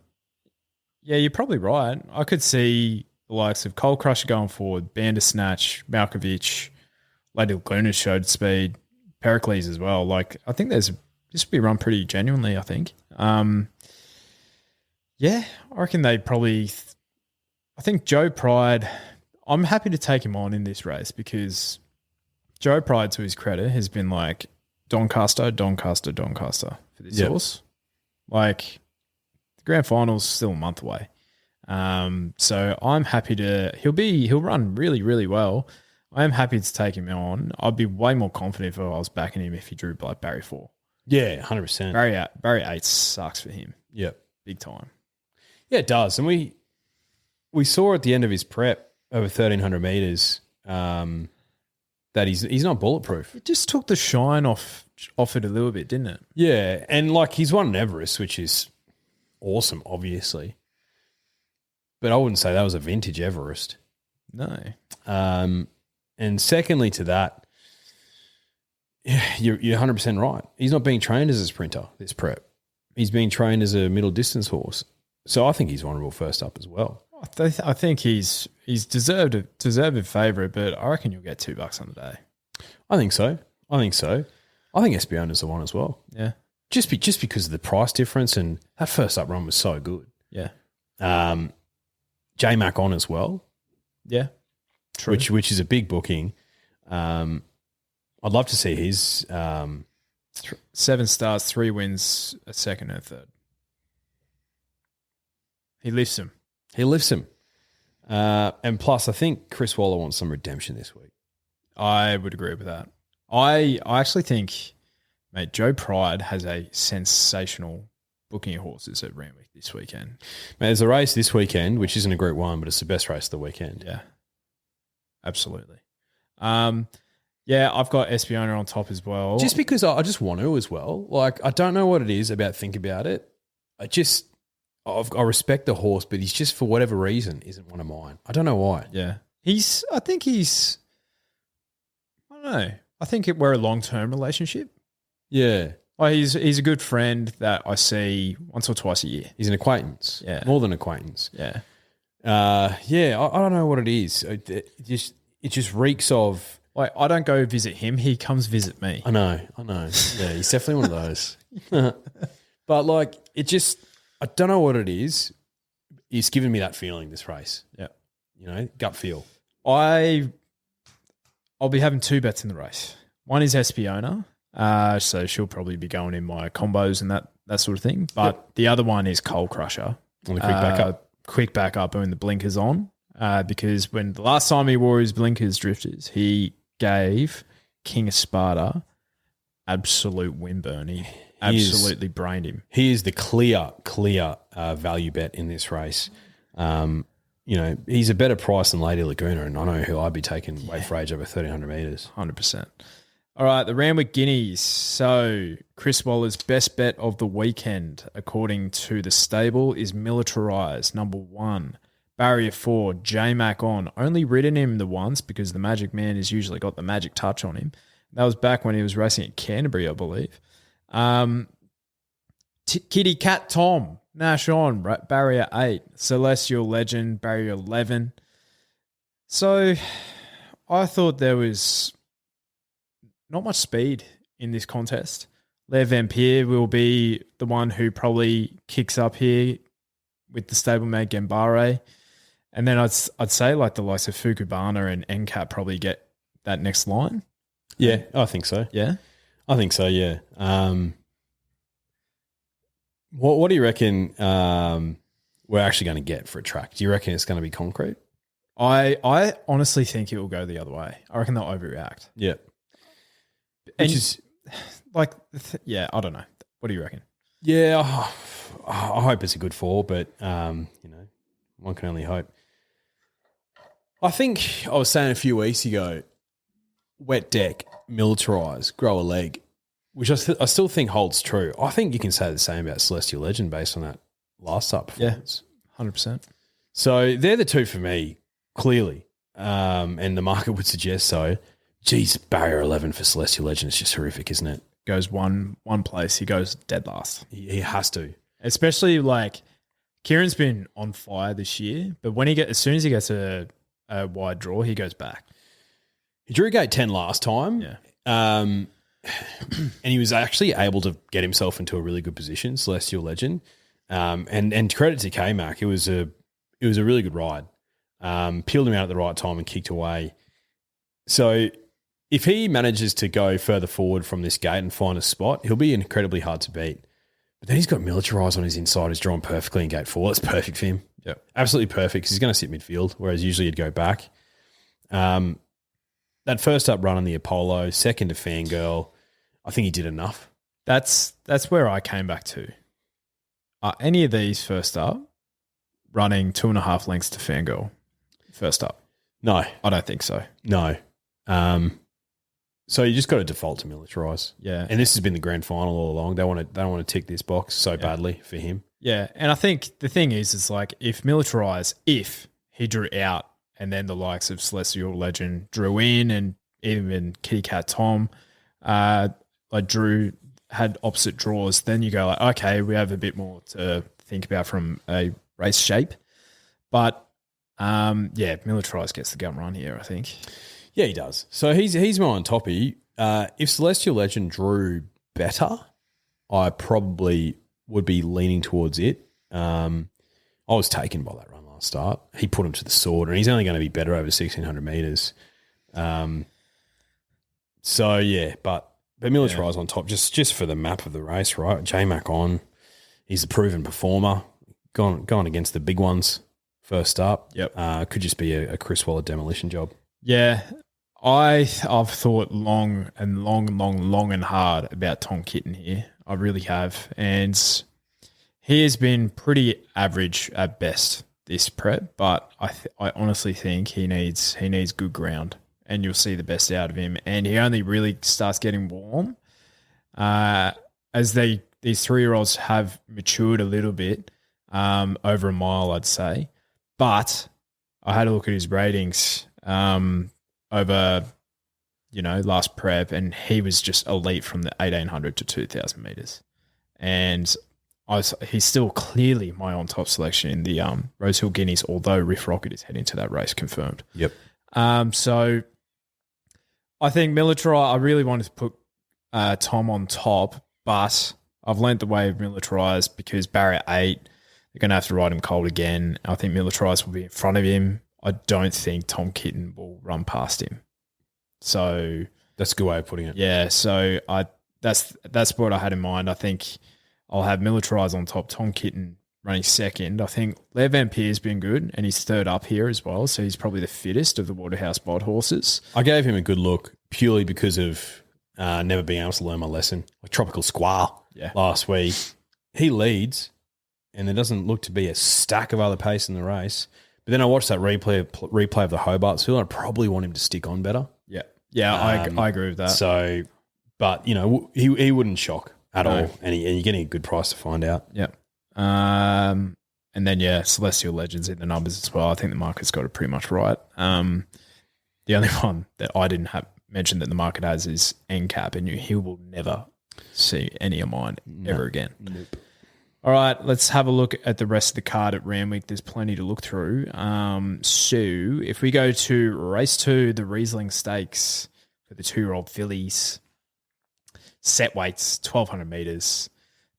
you're probably right. I could see the likes of Cold Crusher going forward, Bandersnatch, Malkovich, Lady Laguna showed speed, Pericles as well. Like, I think this would be run pretty genuinely, I think. Yeah, I reckon they probably... I think Joe Pride... I'm happy to take him on in this race because Joe Pride, to his credit, has been like Doncaster for this horse. Like, the grand final's still a month away. So I'm happy to... He'll run really, really well. I am happy to take him on. I'd be way more confident if I was backing him if he drew like Barry 4. Yeah, 100%. Barry 8 sucks for him. Yeah. Big time. Yeah, it does. And we saw at the end of his prep over 1,300 metres that he's not bulletproof. It just took the shine off it a little bit, didn't it? Yeah, and like he's won an Everest, which is awesome, obviously. But I wouldn't say that was a vintage Everest. No. And secondly to that, you're 100% right. He's not being trained as a sprinter, this prep. He's being trained as a middle distance horse. So I think he's honourable first up as well. I think he's deserved a favourite, but I reckon you'll get $2 on the day. I think so. I think Espiona's the one as well. Yeah. Just because of the price difference, and that first up run was so good. Yeah. J-Mac on as well. Yeah. True. Which is a big booking. I'd love to see his 7 stars, 3 wins, a second and a third. He lifts him. And plus, I think Chris Waller wants some redemption this week. I would agree with that. I actually think, mate, Joe Pride has a sensational booking of horses at Randwick this weekend. Mate, there's a race this weekend, which isn't a Group 1, but it's the best race of the weekend. Yeah, absolutely. Yeah, I've got Espiona on top as well. Just because I just want to as well. Like, I don't know what it is about Think About It. I respect the horse, but he's just, for whatever reason, isn't one of mine. I don't know why. Yeah. I don't know. I think we're a long-term relationship. Yeah. Like he's a good friend that I see once or twice a year. He's an acquaintance. Yeah. More than acquaintance. Yeah. I don't know what it is. It just reeks of... Like, I don't go visit him. He comes visit me. I know. Yeah, he's definitely one of those. But, like, it just... I don't know what it is. It's given me that feeling, this race. Yeah. You know, gut feel. I'll be having 2 bets in the race. One is Espiona. So she'll probably be going in my combos and that sort of thing. But the other one is Coal Crusher. On the quick backup. Quick backup and the blinkers on. Because when the last time he wore his blinkers drifters, he gave King of Sparta absolute windburn. He absolutely brained him. He is the clear value bet in this race. You know, he's a better price than Lady Laguna, and I know who I'd be taking weight for age over 1,300 metres. 100%. All right, the Randwick Guineas. So Chris Waller's best bet of the weekend, according to the stable, is Militarised, number 1. Barrier 4, J-Mac on. Only ridden him the once because the Magic Man has usually got the magic touch on him. That was back when he was racing at Canterbury, I believe. Kitty Cat Tom, Nash on, Barrier 8. Celestial Legend, Barrier 11. So I thought there was not much speed in this contest. Le Vampire will be the one who probably kicks up here with the stablemate Gambare. And then I'd say like the likes of Fukubana and NCAP probably get that next line. Yeah, I think so. Yeah? I think so, yeah. What do you reckon we're actually going to get for a track? Do you reckon it's going to be concrete? I honestly think it will go the other way. I reckon they'll overreact. Yeah. And like, I don't know. What do you reckon? Yeah, I hope it's a good 4, but, you know, one can only hope. I think I was saying a few weeks ago, wet deck, militarise, grow a leg, which I still think holds true. I think you can say the same about Celestial Legend based on that last up performance. Yeah, 100%. So they're the 2 for me, clearly, and the market would suggest so. Geez, Barrier 11 for Celestial Legend is just horrific, isn't it? Goes one place, he goes dead last. He has to. Especially like Kieran's been on fire this year, but as soon as he gets a wide draw, he goes back. He drew gate 10 last time. Yeah. And he was actually able to get himself into a really good position, Celestial Legend. And credit to K-Mac, it was a really good ride. Peeled him out at the right time and kicked away. So if he manages to go further forward from this gate and find a spot, he'll be incredibly hard to beat. But then he's got Militarised on his inside. He's drawn perfectly in gate 4. That's perfect for him. Yeah, absolutely perfect because he's going to sit midfield, whereas usually he'd go back. That first up run on the Apollo, second to Fangirl, I think he did enough. That's where I came back to. Any of these first up running 2.5 lengths to Fangirl first up? No. I don't think so. No. So you just got to default to Militarise. Yeah. And this has been the grand final all along. They want to tick this box so badly for him. Yeah. And I think the thing is like if Militarise, if he drew out and then the likes of Celestial Legend drew in and even Kitty Cat Tom had opposite draws, then you go like, okay, we have a bit more to think about from a race shape. But Militarise gets the gun run here, I think. Yeah, he does. So he's more on toppy. If Celestial Legend drew better, I probably would be leaning towards it. I was taken by that run last start. He put him to the sword, and he's only going to be better over 1,600 metres. But Militarise on top, just for the map of the race, right? J-Mac on. He's a proven performer. Gone against the big ones first up. Yep. Could just be a Chris Waller demolition job. Yeah. I've thought long and hard about Tom Kitten here. I really have. And he has been pretty average at best this prep, but I honestly think he needs good ground. and you'll see the best out of him. And he only really starts getting warm as these 3-year-olds have matured a little bit over a mile, I'd say. But I had a look at his ratings over, last prep, and he was just elite from the 1,800 to 2,000 metres. And he's still clearly my on-top selection in the Rosehill Guineas, although Riff Rocket is heading to that race confirmed. Yep. So I think Militarise, I really wanted to put Tom on top, but I've learnt the way of Militarise because barrier 8, they're going to have to ride him cold again. I think Militarise will be in front of him. I don't think Tom Kitten will run past him. So that's a good way of putting it. Yeah, so that's what I had in mind. I think I'll have Militarise on top, Tom Kitten running second. I think Lev Vampir's been good, and he's third up here as well, so he's probably the fittest of the Waterhouse Bod horses. I gave him a good look purely because of never being able to learn my lesson. Like Tropical Squall last week. He leads, and there doesn't look to be a stack of other pace in the race. But then I watched that replay of the Hobart Hill, and I probably want him to stick on better. Yeah, I agree with that. So, but, he wouldn't shock at all, and you're getting a good price to find out. Yeah. And then, Celestial Legends in the numbers as well. I think the market's got it pretty much right. The only one that I didn't have mentioned that the market has is NCAP, and he will never see any of mine ever again. Nope. All right, let's have a look at the rest of the card at Randwick. There's plenty to look through. So if we go to race 2, the Riesling Stakes for the 2-year-old fillies, set weights, 1,200 metres.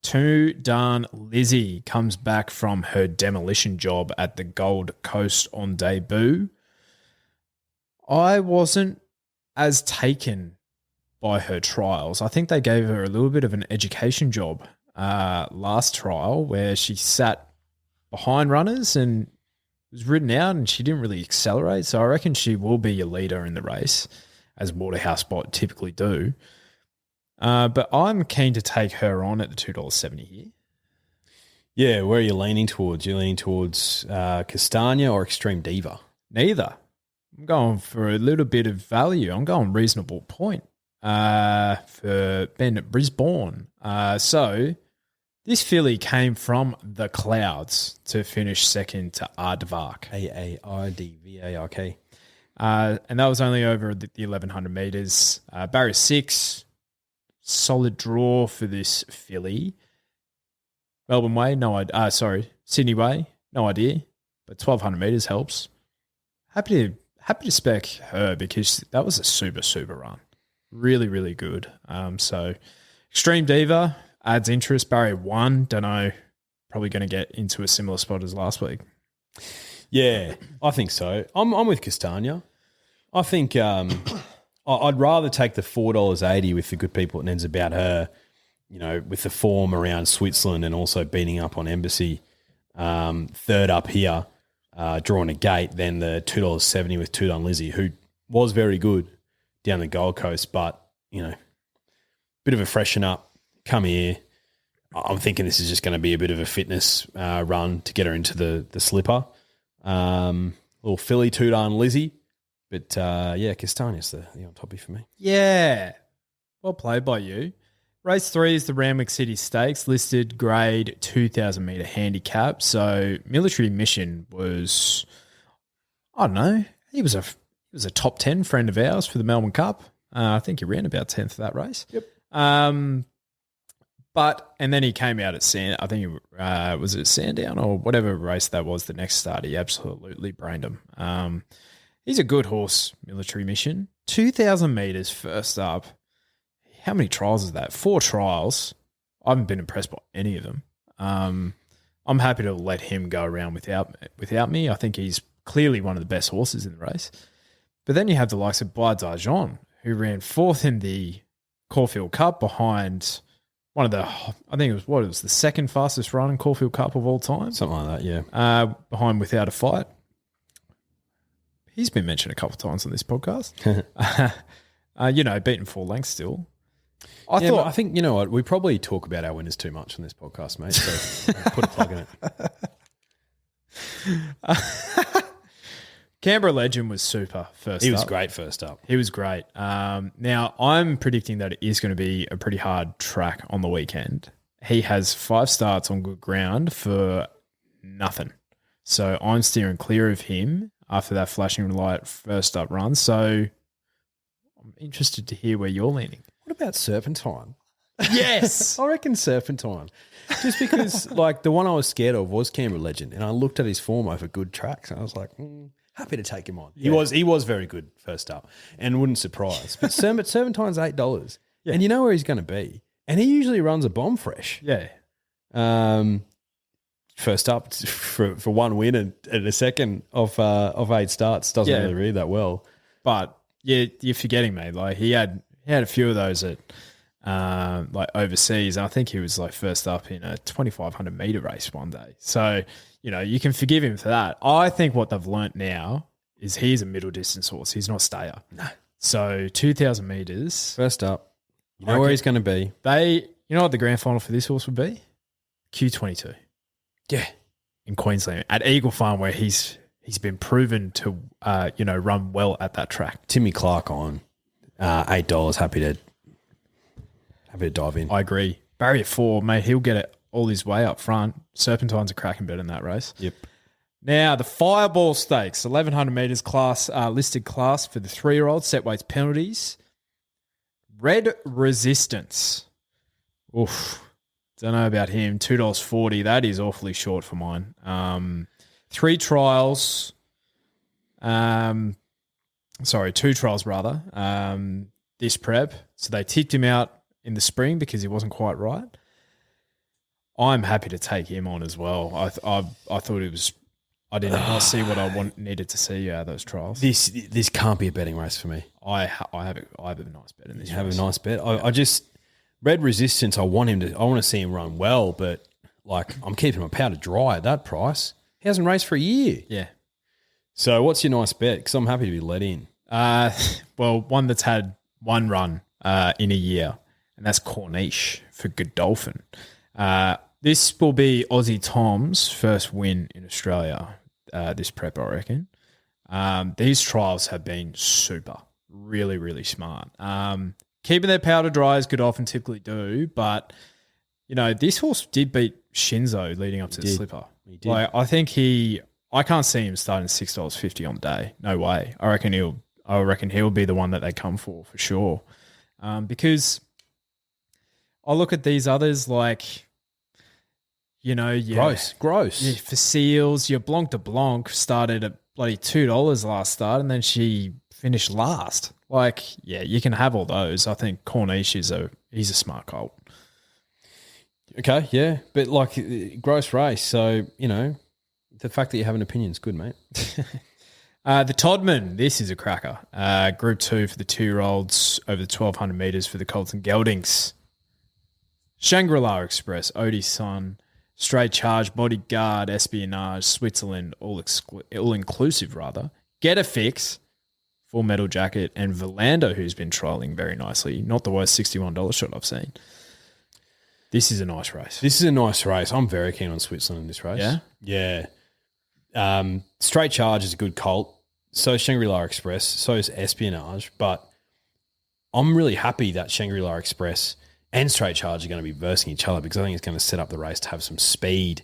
Too Darn Lizzie comes back from her demolition job at the Gold Coast on debut. I wasn't as taken by her trials. I think they gave her a little bit of an education job last trial where she sat behind runners and was ridden out and she didn't really accelerate. So I reckon she will be a leader in the race, as Waterhouse Bot typically do. But I'm keen to take her on at the $2.70 here. Yeah, where are you leaning towards? You're leaning towards Castagna or Extreme Diva? Neither. I'm going for a little bit of value. I'm going reasonable point for Ben at Brisbane. So this filly came from the clouds to finish second to Aardvark. Aardvark. And that was only over the 1,100 metres. Barrier 6, solid draw for this filly. Melbourne Way, no idea. Sydney Way, no idea. But 1,200 metres helps. Happy to spec her because that was a super, super run. Really, really good. So Extreme Diva adds interest. Barrier 1, don't know, probably going to get into a similar spot as last week. Yeah, I think so. I'm with Castagna. I think I'd rather take the $4.80 with the good people at Ned's about her, with the form around Switzerland and also beating up on Embassy, third up here, drawing a gate, than the $2.70 with Too Darn Lizzie, who was very good down the Gold Coast, but, bit of a freshen up, come here. I'm thinking this is just going to be a bit of a fitness run to get her into the slipper. Little filly, Too Darn Lizzie. But, Castagna's the on toppy for me. Yeah. Well played by you. Race 3 is the Randwick City Stakes, listed grade 2,000 metre handicap. So Military Mission was, I don't know, he was a top 10 friend of ours for the Melbourne Cup. I think he ran about 10th of that race. Yep. And then he came out at was it Sandown or whatever race that was the next start. He absolutely brained him. He's a good horse, Military Mission. 2,000 metres first up. How many trials is that? 4 trials. I haven't been impressed by any of them. I'm happy to let him go around without me. I think he's clearly one of the best horses in the race. But then you have the likes of Bois d'Argent, who ran 4th in the Caulfield Cup behind one of the, I think it was the second fastest running Caulfield Cup of all time. Something like that, yeah. Behind Without a Fight. He's been mentioned a couple of times on this podcast. Beaten 4 lengths still. I think, you know what, we probably talk about our winners too much on this podcast, mate, so put a plug in it. Canberra Legend was super first He was up. great first up. He was great. Now, I'm predicting that it is going to be a pretty hard track on the weekend. He has 5 starts on good ground for nothing. So I'm steering clear of him after that flashing light first up run. So I'm interested to hear where you're leaning. What about Serpentine? Yes. I reckon Serpentine. Just because, like, the one I was scared of was Canberra Legend, and I looked at his form over good tracks, and I was like, happy to take him on. Yeah. He was very good first up, and wouldn't surprise. But Serpentine's $8, and you know where he's going to be, and he usually runs a bomb fresh. Yeah. First up for one win and a second of 8 starts doesn't really read that well. But you're forgetting, mate. Like he had a few of those at like overseas. I think he was like first up in a 2,500 meter race one day. So, you know, you can forgive him for that. I think what they've learnt now is he's a middle distance horse. He's not a stayer. No. So 2,000 meters. First up, you know where he's going to be. You know what the grand final for this horse would be? Q22. Yeah. In Queensland at Eagle Farm, where he's been proven to run well at that track. Timmy Clark on $8. Happy to dive in. I agree. Barrier 4, mate, he'll get it all his way up front. Serpentine's a cracking bet in that race. Yep. Now, the Fireball Stakes, 1,100 metres class, listed class for the 3-year-olds, set weights penalties. Red Resistance. Oof. Don't know about him. $2.40. That is awfully short for mine. 2 trials rather, this prep. So they ticked him out in the spring because he wasn't quite right. I'm happy to take him on as well. I thought it was. I did not see what I needed to see out of those trials. This can't be a betting race for me. I have a nice bet in this. You have a nice bet. I just Red Resistance. I want to see him run well, but like I'm keeping my powder dry at that price. He hasn't raced for a year. Yeah. So what's your nice bet? Because I'm happy to be let in. Well, one that's had one run in a year, and that's Corniche for Godolphin. This will be Aussie Tom's first win in Australia, this prep, I reckon. These trials have been super, really, really smart. Keeping their powder dry as Godolphin typically do, but, you know, this horse did beat Shinzo leading up to the slipper. He did. Like, I can't see him starting $6.50 on the day. No way. I reckon he'll be the one that they come for sure. Because I look at these others like, you know, Gross. Yeah, for Seals, your Blanc de Blanc started at bloody $2 last start, and then she finished last. Like, yeah, you can have all those. I think Corniche he's a smart colt. Okay, yeah, but like gross race. So you know, the fact that you have an opinion is good, mate. The Todman, this is a cracker. Group 2 for the 2-year-olds over the 1,200 metres for the colts and geldings. Shangri-La Express, Odie's Son, Straight Charge, Bodyguard, Espionage, Switzerland, all inclusive rather. Get a Fix, Full Metal Jacket, and Verlando, who's been trialling very nicely. Not the worst $61 shot I've seen. This is a nice race. I'm very keen on Switzerland in this race. Yeah? Yeah. Straight Charge is a good colt. So is Shangri-La Express. So is Espionage. But I'm really happy that Shangri-La Express and Straight Charge are going to be versing each other because I think it's going to set up the race to have some speed.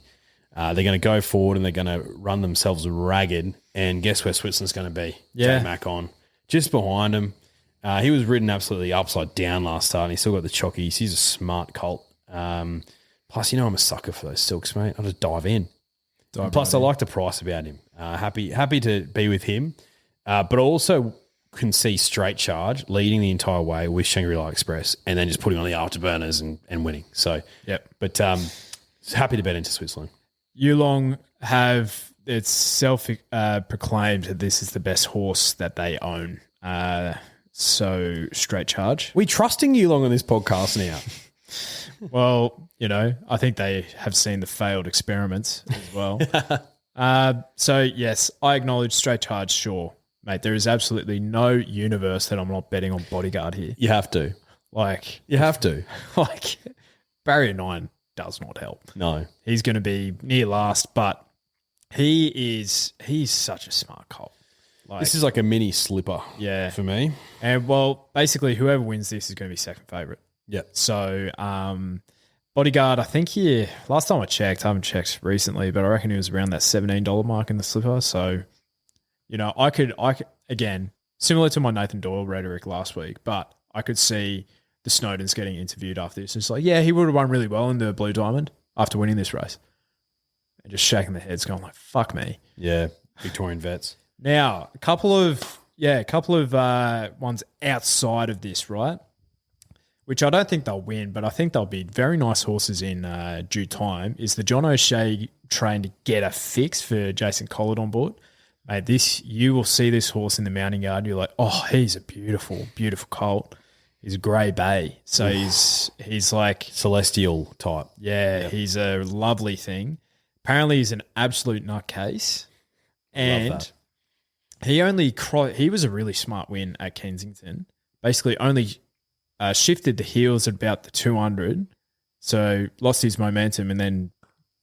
They're going to go forward and they're going to run themselves ragged. And guess where Switzerland's going to be? Yeah. J-Mac on. Just behind him. He was ridden absolutely upside down last start and he's still got the chockies. He's a smart colt. Plus, you know, I'm a sucker for those silks, mate. I'll just dive in. Plus, I like the price about him. Happy to be with him. But I also can see Straight Charge leading the entire way with Shangri-La Express and then just putting on the afterburners and winning. So, yep. But happy to bet into Switzerland. Yulong have it's self-proclaimed that this is the best horse that they own. So Straight Charge. We trusting Yulong on this podcast now. Well, you know, I think they have seen the failed experiments as well. So, yes, I acknowledge Straight Charge, sure. Mate, there is absolutely no universe that I'm not betting on Bodyguard here. You have to. You have to. Barrier 9 does not help. No. He's going to be near last, but he's such a smart colt. This is like a mini slipper for me. And, well, basically whoever wins this is going to be second favourite. Yeah. So, Bodyguard, I think last time I checked, I haven't checked recently, but I reckon he was around that $17 mark in the slipper. So, I could, again, similar to my Nathan Doyle rhetoric last week, but I could see the Snowdens getting interviewed after this. It's like, yeah, he would have won really well in the Blue Diamond after winning this race. And just shaking their heads going like, fuck me. Yeah, Victorian vets. Now, a couple of ones outside of this, right? Which I don't think they'll win, but I think they'll be very nice horses in due time, is the John O'Shea train to get a fix for Jason Collard on board. Mate, you will see this horse in the mounting yard. You're like, oh, he's a beautiful, beautiful colt. He's Grey Bay. So he's like... Celestial type. Yeah, Yep. He's a lovely thing. Apparently he's an absolute nutcase. And Love he was a really smart win at Kensington. Basically only shifted the heels at about the 200. So lost his momentum and then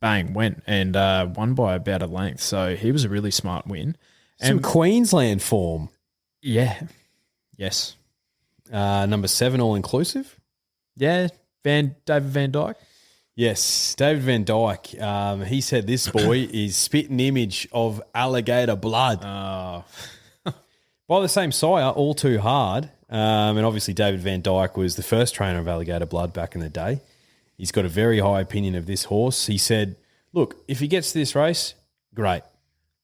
bang, went and won by about a length. So he was a really smart win. Some And Queensland form. yeah. Yes. Number 7, all-inclusive. Yeah. David Van Dyke. Yes, David Van Dyke. He said this boy is spitting image of alligator blood. Oh. By the same sire, All Too Hard. And obviously David Van Dyke was the first trainer of alligator blood back in the day. He's got a very high opinion of this horse. He said, look, if he gets to this race, great.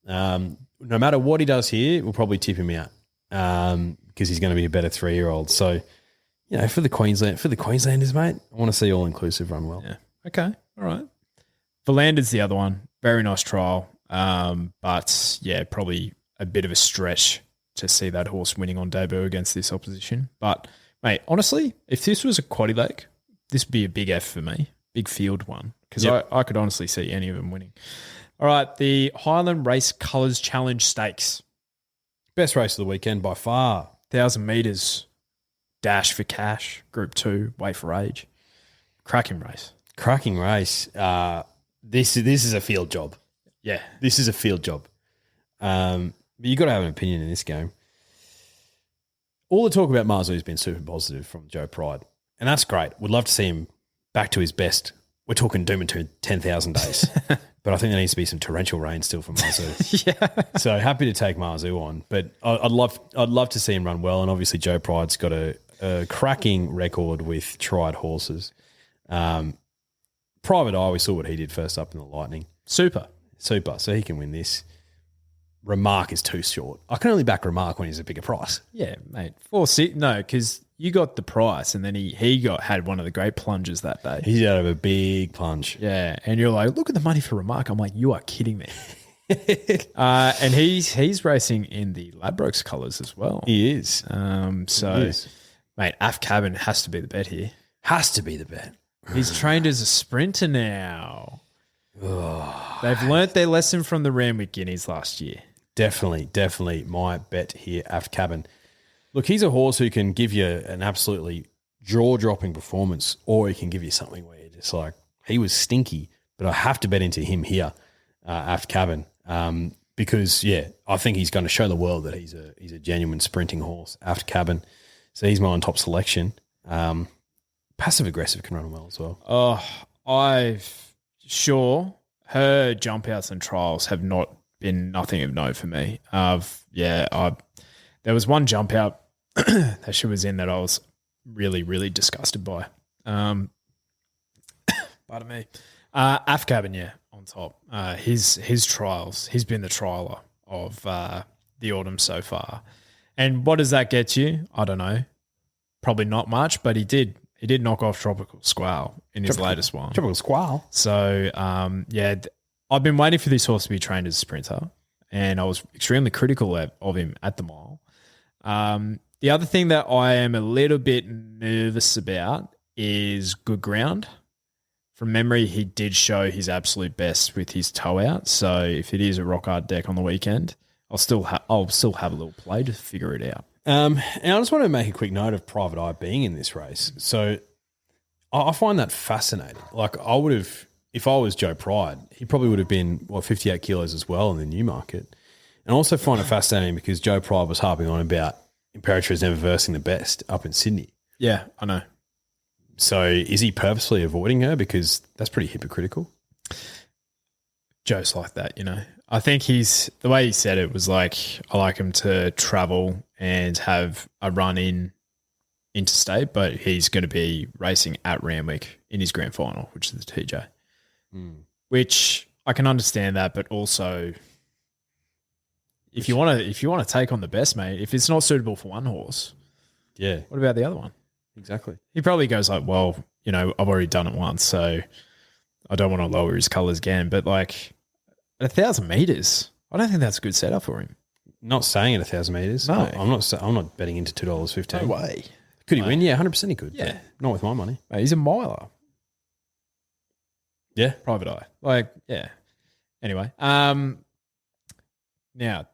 No matter what he does here, we'll probably tip him out because he's going to be a better 3-year-old. So, for the Queenslanders, mate, I want to see all-inclusive run well. Yeah. Okay. All right. Verlander's the other one. Very nice trial. But, yeah, probably a bit of a stretch to see that horse winning on debut against this opposition. But, mate, honestly, if this was a quaddy leg, this would be a big F for me. Big field one. Because I could honestly see any of them winning. All right. The Highland Race Colours Challenge Stakes. Best race of the weekend by far. 1,000 metres. Dash for cash. Group 2. Wait for age. Cracking race. Cracking race. This is a field job. Yeah. This is a field job. But you got to have an opinion in this game. All the talk about Marzu has been super positive from Joe Pride, and that's great. We'd love to see him back to his best. We're talking doom and 10,000 days, but I think there needs to be some torrential rain still for Marzu. Yeah. So happy to take Marzu on, but I'd love to see him run well, and obviously Joe Pride's got a cracking record with tried horses. Private Eye, we saw what he did first up in the Lightning. Super. So he can win this. Remark is too short. I can only back Remark when he's a bigger price. Yeah, mate. 4-6. No, because you got the price, and then he had one of the great plunges that day. He's out of a big plunge. Yeah, and you're like, look at the money for Remark. I'm like, you are kidding me. And he's racing in the Ladbrokes colours as well. He is. Mate, Af Cabin has to be the bet here. Has to be the bet. He's trained as a sprinter now. They've learnt their lesson from the Randwick Guineas last year. Definitely my bet here, Af Cabin. Look, he's a horse who can give you an absolutely jaw-dropping performance, or he can give you something where you're just like, he was stinky, but I have to bet into him here, Af Cabin, because, I think he's going to show the world that he's a genuine sprinting horse, Af Cabin. So he's my on-top selection. Passive-aggressive can run well as well. Oh, her jump outs and trials have not been nothing of note for me. There was one jump out that she was in that I was really, really disgusted by. Pardon me. Af Cabin, on top. His trials, he's been the trialer of the autumn so far. And what does that get you? I don't know. Probably not much, but he did. He did knock off Tropical Squall in his latest one. Tropical Squall. So, I've been waiting for this horse to be trained as a sprinter, and I was extremely critical of him at the mile. The other thing that I am a little bit nervous about is Good Ground. From memory, he did show his absolute best with his toe out. So if it is a rock hard deck on the weekend, I'll still have a little play to figure it out. And I just want to make a quick note of Private Eye being in this race. So I find that fascinating. Like, I would have, if I was Joe Pride, he probably would have been 58 kilos as well in the Newmarket. And I also find it fascinating because Joe Pride was harping on about Imperatriz never versing the best up in Sydney. Yeah, I know. So is he purposely avoiding her? Because that's pretty hypocritical. Joe's like that, you know. I think the way he said it was like, I like him to travel and have a run in interstate, but he's going to be racing at Randwick in his grand final, which is the TJ. Which I can understand that, but also if you want to take on the best, mate, if it's not suitable for one horse, Yeah, what about the other one? exactly. He probably goes like, well, you know, I've already done it once, so I don't want to lower his colours again. But like at 1,000 metres, I don't think that's a good setup for him. Not saying at 1,000 metres. No. I'm not betting into $2.15. No way. Could he win? Yeah, 100% he could. Yeah. but not with my money. Mate, he's a miler. Yeah. Private eye. Like, yeah. Anyway. Now,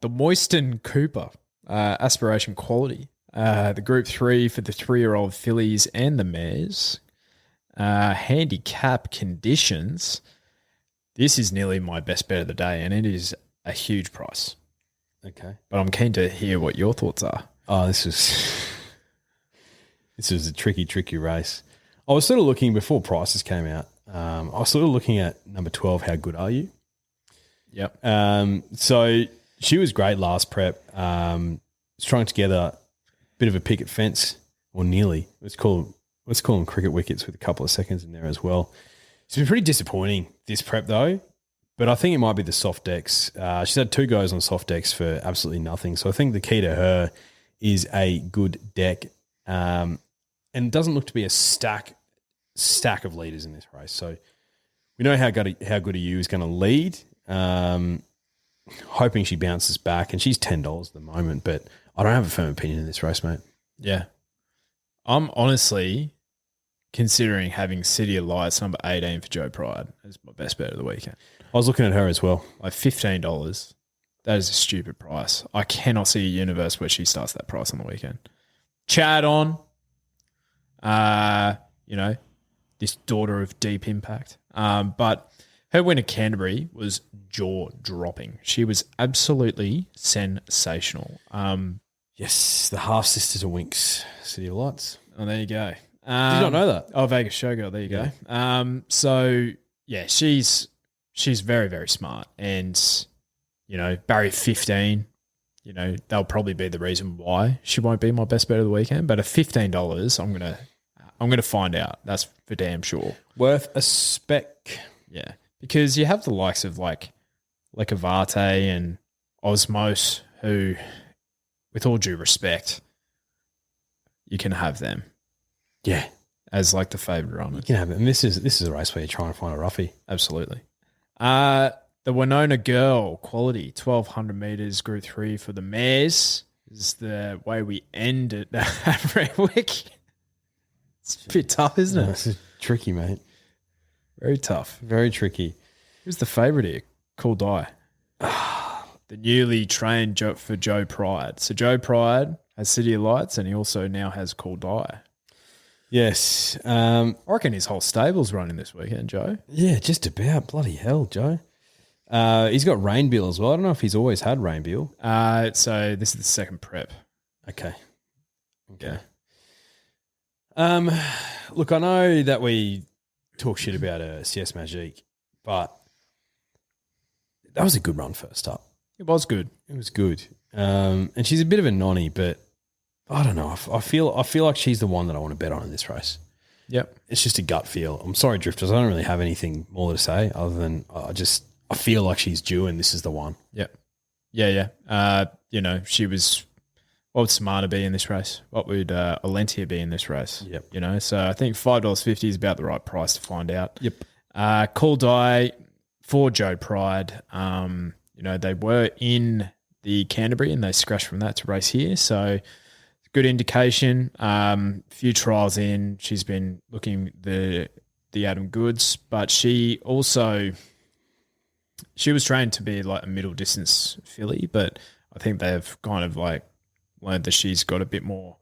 the Moyston Cooper, aspiration quality. The Group 3 for the 3-year-old fillies and the mares. Handicap conditions. This is nearly my best bet of the day, and it is a huge price. Okay. But I'm keen to hear what your thoughts are. Oh, this was a tricky race. I was sort of looking before prices came out. I was sort of looking at number 12. How good are you? Yep. So she was great last prep. Strung together a bit of a picket fence, or nearly. Let's call them cricket wickets with a couple of seconds in there as well. It's been pretty disappointing this prep though, but I think it might be the soft decks. She's had 2 goes on soft decks for absolutely nothing. So I think the key to her is a good deck, and it doesn't look to be a stack of leaders in this race. So we know how good a you is going to lead. Hoping she bounces back, and she's $10 at the moment, but I don't have a firm opinion in this race, mate. Yeah. I'm honestly considering having City of Lights number 18 for Joe Pride as my best bet of the weekend. I was looking at her as well. Like $15. That is a stupid price. I cannot see a universe where she starts that price on the weekend. Chad on, you know, this daughter of deep impact. But her win at Canterbury was jaw-dropping. She was absolutely sensational. Yes, the half-sisters of Winks, City of Lights. Oh, there you go. Did you not know that? Oh, Vegas Showgirl. There you go. So, yeah, she's very, very smart. And, you know, Barry 15, you know, they'll probably be the reason why she won't be my best bet of the weekend. But at $15, I'm gonna find out. That's for damn sure. Worth a spec. Yeah, because you have the likes of like Lekavate and Osmos, who, with all due respect, you can have them. Yeah, as like the favourite runners. You can have it. And this is a race where you're trying to find a roughie. Absolutely. The Winona Girl quality, 1,200 metres, Group 3 for the mares. This is the way we end it at Randwick. It's a bit tough, isn't it? This is tricky, mate. Very tough. Very tricky. Who's the favourite here? Cool Die. The newly trained for Joe Pride. So Joe Pride has City of Lights, and he also now has Cool Die. Yes. I reckon his whole stable's running this weekend, Joe. Yeah, just about. Bloody hell, Joe. He's got Rainbill as well. I don't know if he's always had Rainbill. So this is the second prep. Okay. Yeah. Look, I know that we talk shit about CS Magique, but that was a good run first up. It was good. It was good. And she's a bit of a nonny, but I don't know. I feel like she's the one that I want to bet on in this race. Yep. It's just a gut feel. I'm sorry, Drifters. I don't really have anything more to say other than I feel like she's due and this is the one. Yep. Yeah. You know, she was. What would Samana be in this race? What would Alentia be in this race? Yep. You know, so I think $5.50 is about the right price to find out. Yep. Cool Die for Joe Pride. You know, they were in the Canterbury and they scratched from that to race here. So good indication. Few trials in. She's been looking the Adam Goods, but she was trained to be like a middle distance filly, but I think they've kind of like learned that she's got a bit more,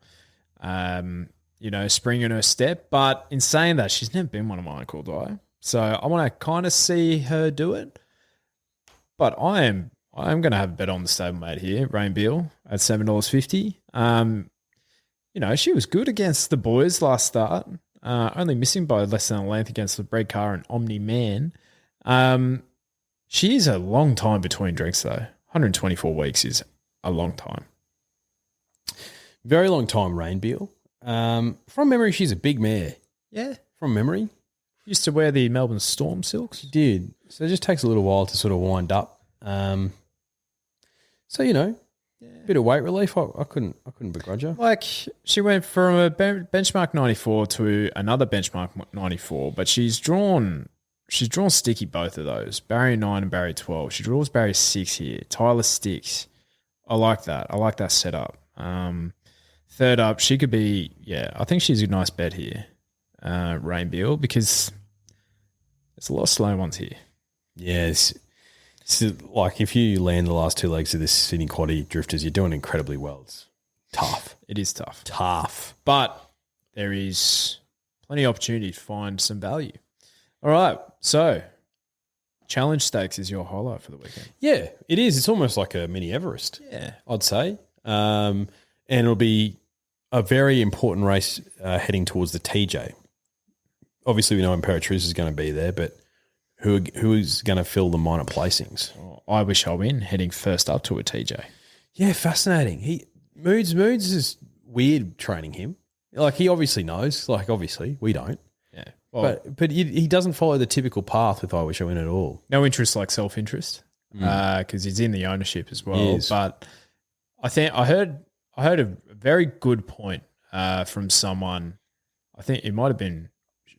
you know, spring in her step. But in saying that, she's never been one of mine, Cool Die. So I want to kind of see her do it. But I am I'm going to have a bet on the stablemate here, Rain Beal at $7.50. She was good against the boys last start, only missing by less than a length against the Bred Car and Omni Man. She is a long time between drinks, though. 124 weeks is a long time. Very long time, Rain Beal. From memory, she's a big mare. Yeah. From memory. Used to wear the Melbourne Storm silks. She did. So it just takes a little while to sort of wind up. Bit of weight relief. I couldn't begrudge her. Like, she went from a benchmark 94 to another benchmark 94, but she's drawn sticky both of those. Barrier 9 and Barrier 12. She draws Barrier 6 here. Tyler Sticks. I like that. I like that setup. Third up, she could be, I think she's a nice bet here, Rain Beal, because there's a lot of slow ones here. Yes. So, like, if you land the last two legs of this Sydney Quaddie Drifters, you're doing incredibly well. It's tough. It is tough. Tough. But there is plenty of opportunity to find some value. All right, so Challenge Stakes is your highlight for the weekend. Yeah, it is. It's almost like a mini Everest, I'd say. And it'll be a very important race heading towards the TJ. Obviously, we know Imperatrice is going to be there, but who is going to fill the minor placings? I Wish I Win heading first up to a TJ. Yeah, fascinating. Moods is weird training him. Like, he obviously knows. Like, obviously, we don't. Yeah. Well, but he doesn't follow the typical path with I Wish I Win at all. No interest like self-interest because he's in the ownership as well. But I think I heard a very good point from someone. I think it might have been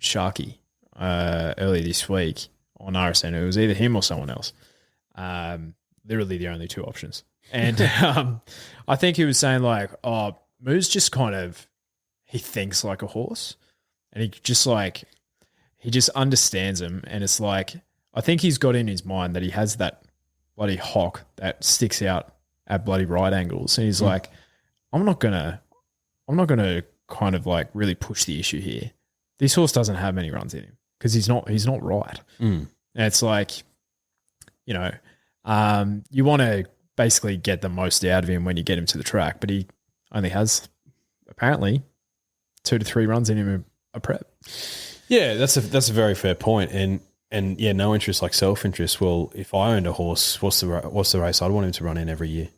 Sharky earlier this week on RSN. It was either him or someone else. Literally the only two options. And I think he was saying like, Moo's just kind of, he thinks like a horse and he just understands him. And it's like, I think he's got in his mind that he has that bloody hock that sticks out at bloody right angles. And he's like, I'm not gonna kind of like really push the issue here. This horse doesn't have many runs in him because he's not right. And it's like, you want to basically get the most out of him when you get him to the track, but he only has apparently 2 to 3 runs in him a prep. Yeah, that's a very fair point. And yeah, no interest like self-interest. Well, if I owned a horse, what's the race I'd want him to run in every year?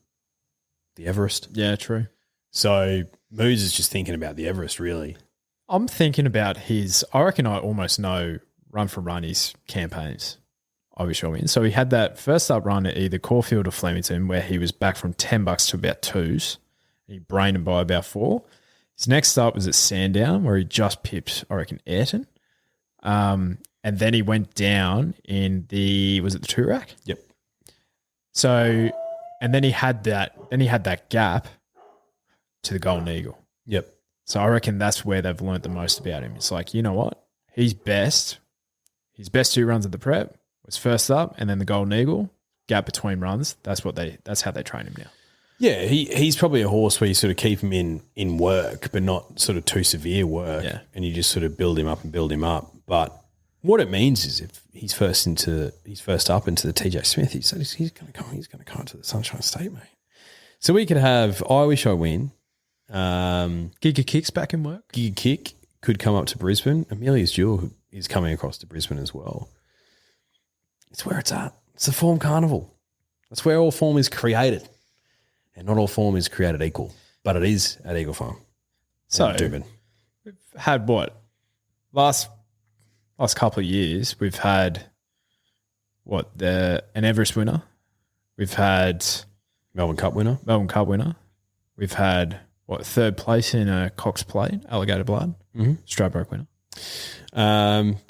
The Everest. Yeah, true. So Moose is just thinking about the Everest, really. I'm thinking about I reckon I almost know run for run his campaigns. I Wish I Win. So he had that first up run at either Caulfield or Flemington where he was back from $10 to about 2s. He brained him by about 4. His next start was at Sandown where he just pipped, I reckon, Ayrton. And then he went down in was it the 2-rack? Yep. So, and then he had that gap to the Golden Eagle. Yep. So I reckon that's where they've learnt the most about him. It's like, you know what? His best 2 runs at the prep was first up and then the Golden Eagle, gap between runs. That's how they train him now. Yeah, he's probably a horse where you sort of keep him in work, but not sort of too severe work. Yeah. And you just sort of build him up. But what it means is if he's first up into the TJ Smith, he's going to come to the Sunshine State, mate. So we could have I Wish I Win. Giga Kick's back in work. Giga Kick could come up to Brisbane. Amelia's Jewel is coming across to Brisbane as well. It's where it's at. It's the form carnival. That's where all form is created. And not all form is created equal, but it is at Eagle Farm. So we've had what? Last couple of years, we've had an Everest winner. We've had Melbourne Cup winner. We've had third place in a Cox Plate, Alligator Blood, Stradbroke winner.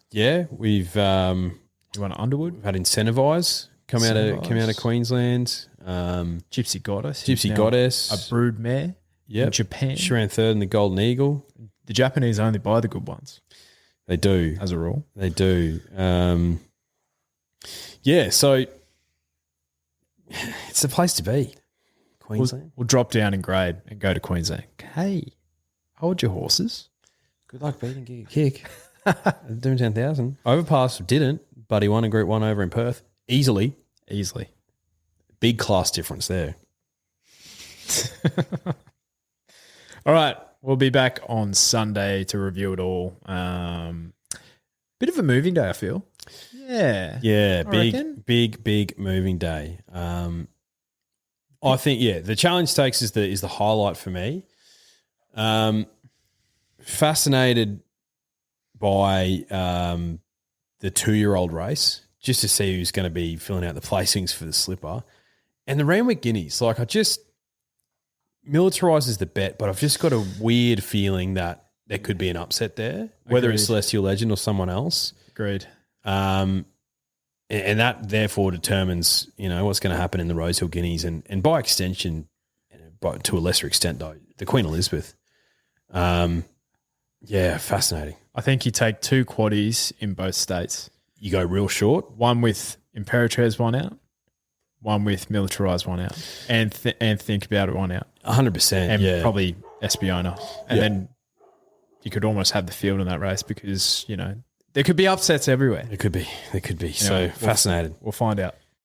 Yeah, we've you won Underwood. We've had Incentivise come out of Queensland. Gypsy Goddess. A brood mare. Yeah, Japan. She ran third in the Golden Eagle. The Japanese only buy the good ones. They do, as a rule. They do. Yeah, so it's the place to be. Queensland. We'll drop down in grade and go to Queensland. Hey, hold your horses. Good luck beating Giga Kick. Doing 10,000. Overpass didn't, but he won a Group 1 over in Perth. Easily. Big class difference there. All right. We'll be back on Sunday to review it all. Bit of a moving day, I feel. Yeah. Yeah, reckon. big moving day. I think, the Challenge Stakes is the highlight for me. Fascinated by the 2-year-old race, just to see who's going to be filling out the placings for the slipper. And the Randwick Guineas, like militarises the bet, but I've just got a weird feeling that there could be an upset there, whether it's Celestial Legend or someone else. Agreed. And that therefore determines, what's going to happen in the Rosehill Guineas and by extension, but to a lesser extent though, the Queen Elizabeth. Fascinating. I think you take 2 quaddies in both states. You go real short. One with Imperatriz one out, one with Militarised one out, and think about it one out. 100%. And probably Espiona. And then you could almost have the field in that race because, there could be upsets everywhere. There could be. Anyway, So fascinated. We'll find out.